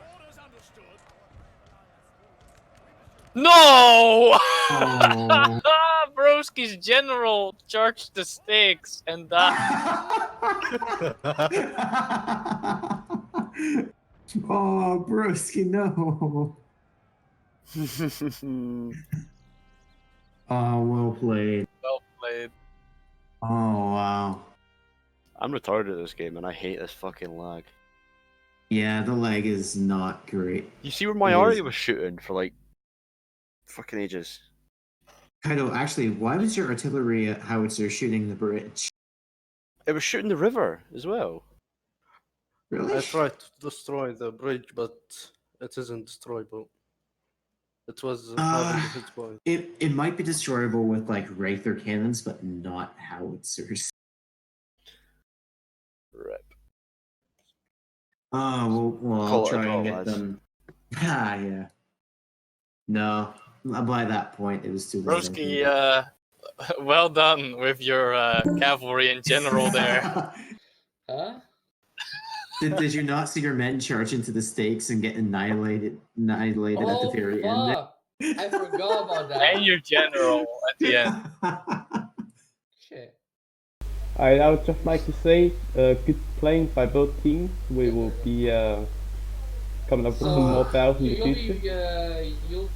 No! Oh. Brosky's general charged the stakes and died. Oh, Brosky, no. Oh, well played. Well played. Oh, wow. I'm retarded at this game and I hate this fucking lag. Yeah, the leg is not great. You see where my It arty is. was shooting for like fucking ages. Kaido, actually, why was your artillery howitzer shooting the bridge? It was shooting the river as well. Really? I tried to destroy the bridge, but it isn't destroyable. It was having a hit point. It might be destroyable with like Wraither cannons, but not howitzers. Rip. Oh, well, I'll Call it a try and draw, get lads. them. Ah, yeah. No, by that point, it was too late. I think. Brosky, well done with your cavalry in general there. Huh? Did you not see your men charge into the stakes and get annihilated at the Oh, very end? fuck. I forgot about that. And your general at the end. Shit. I would just like to say, good playing by both teams. We will be coming up with some more battles in the You'll future. be, you'll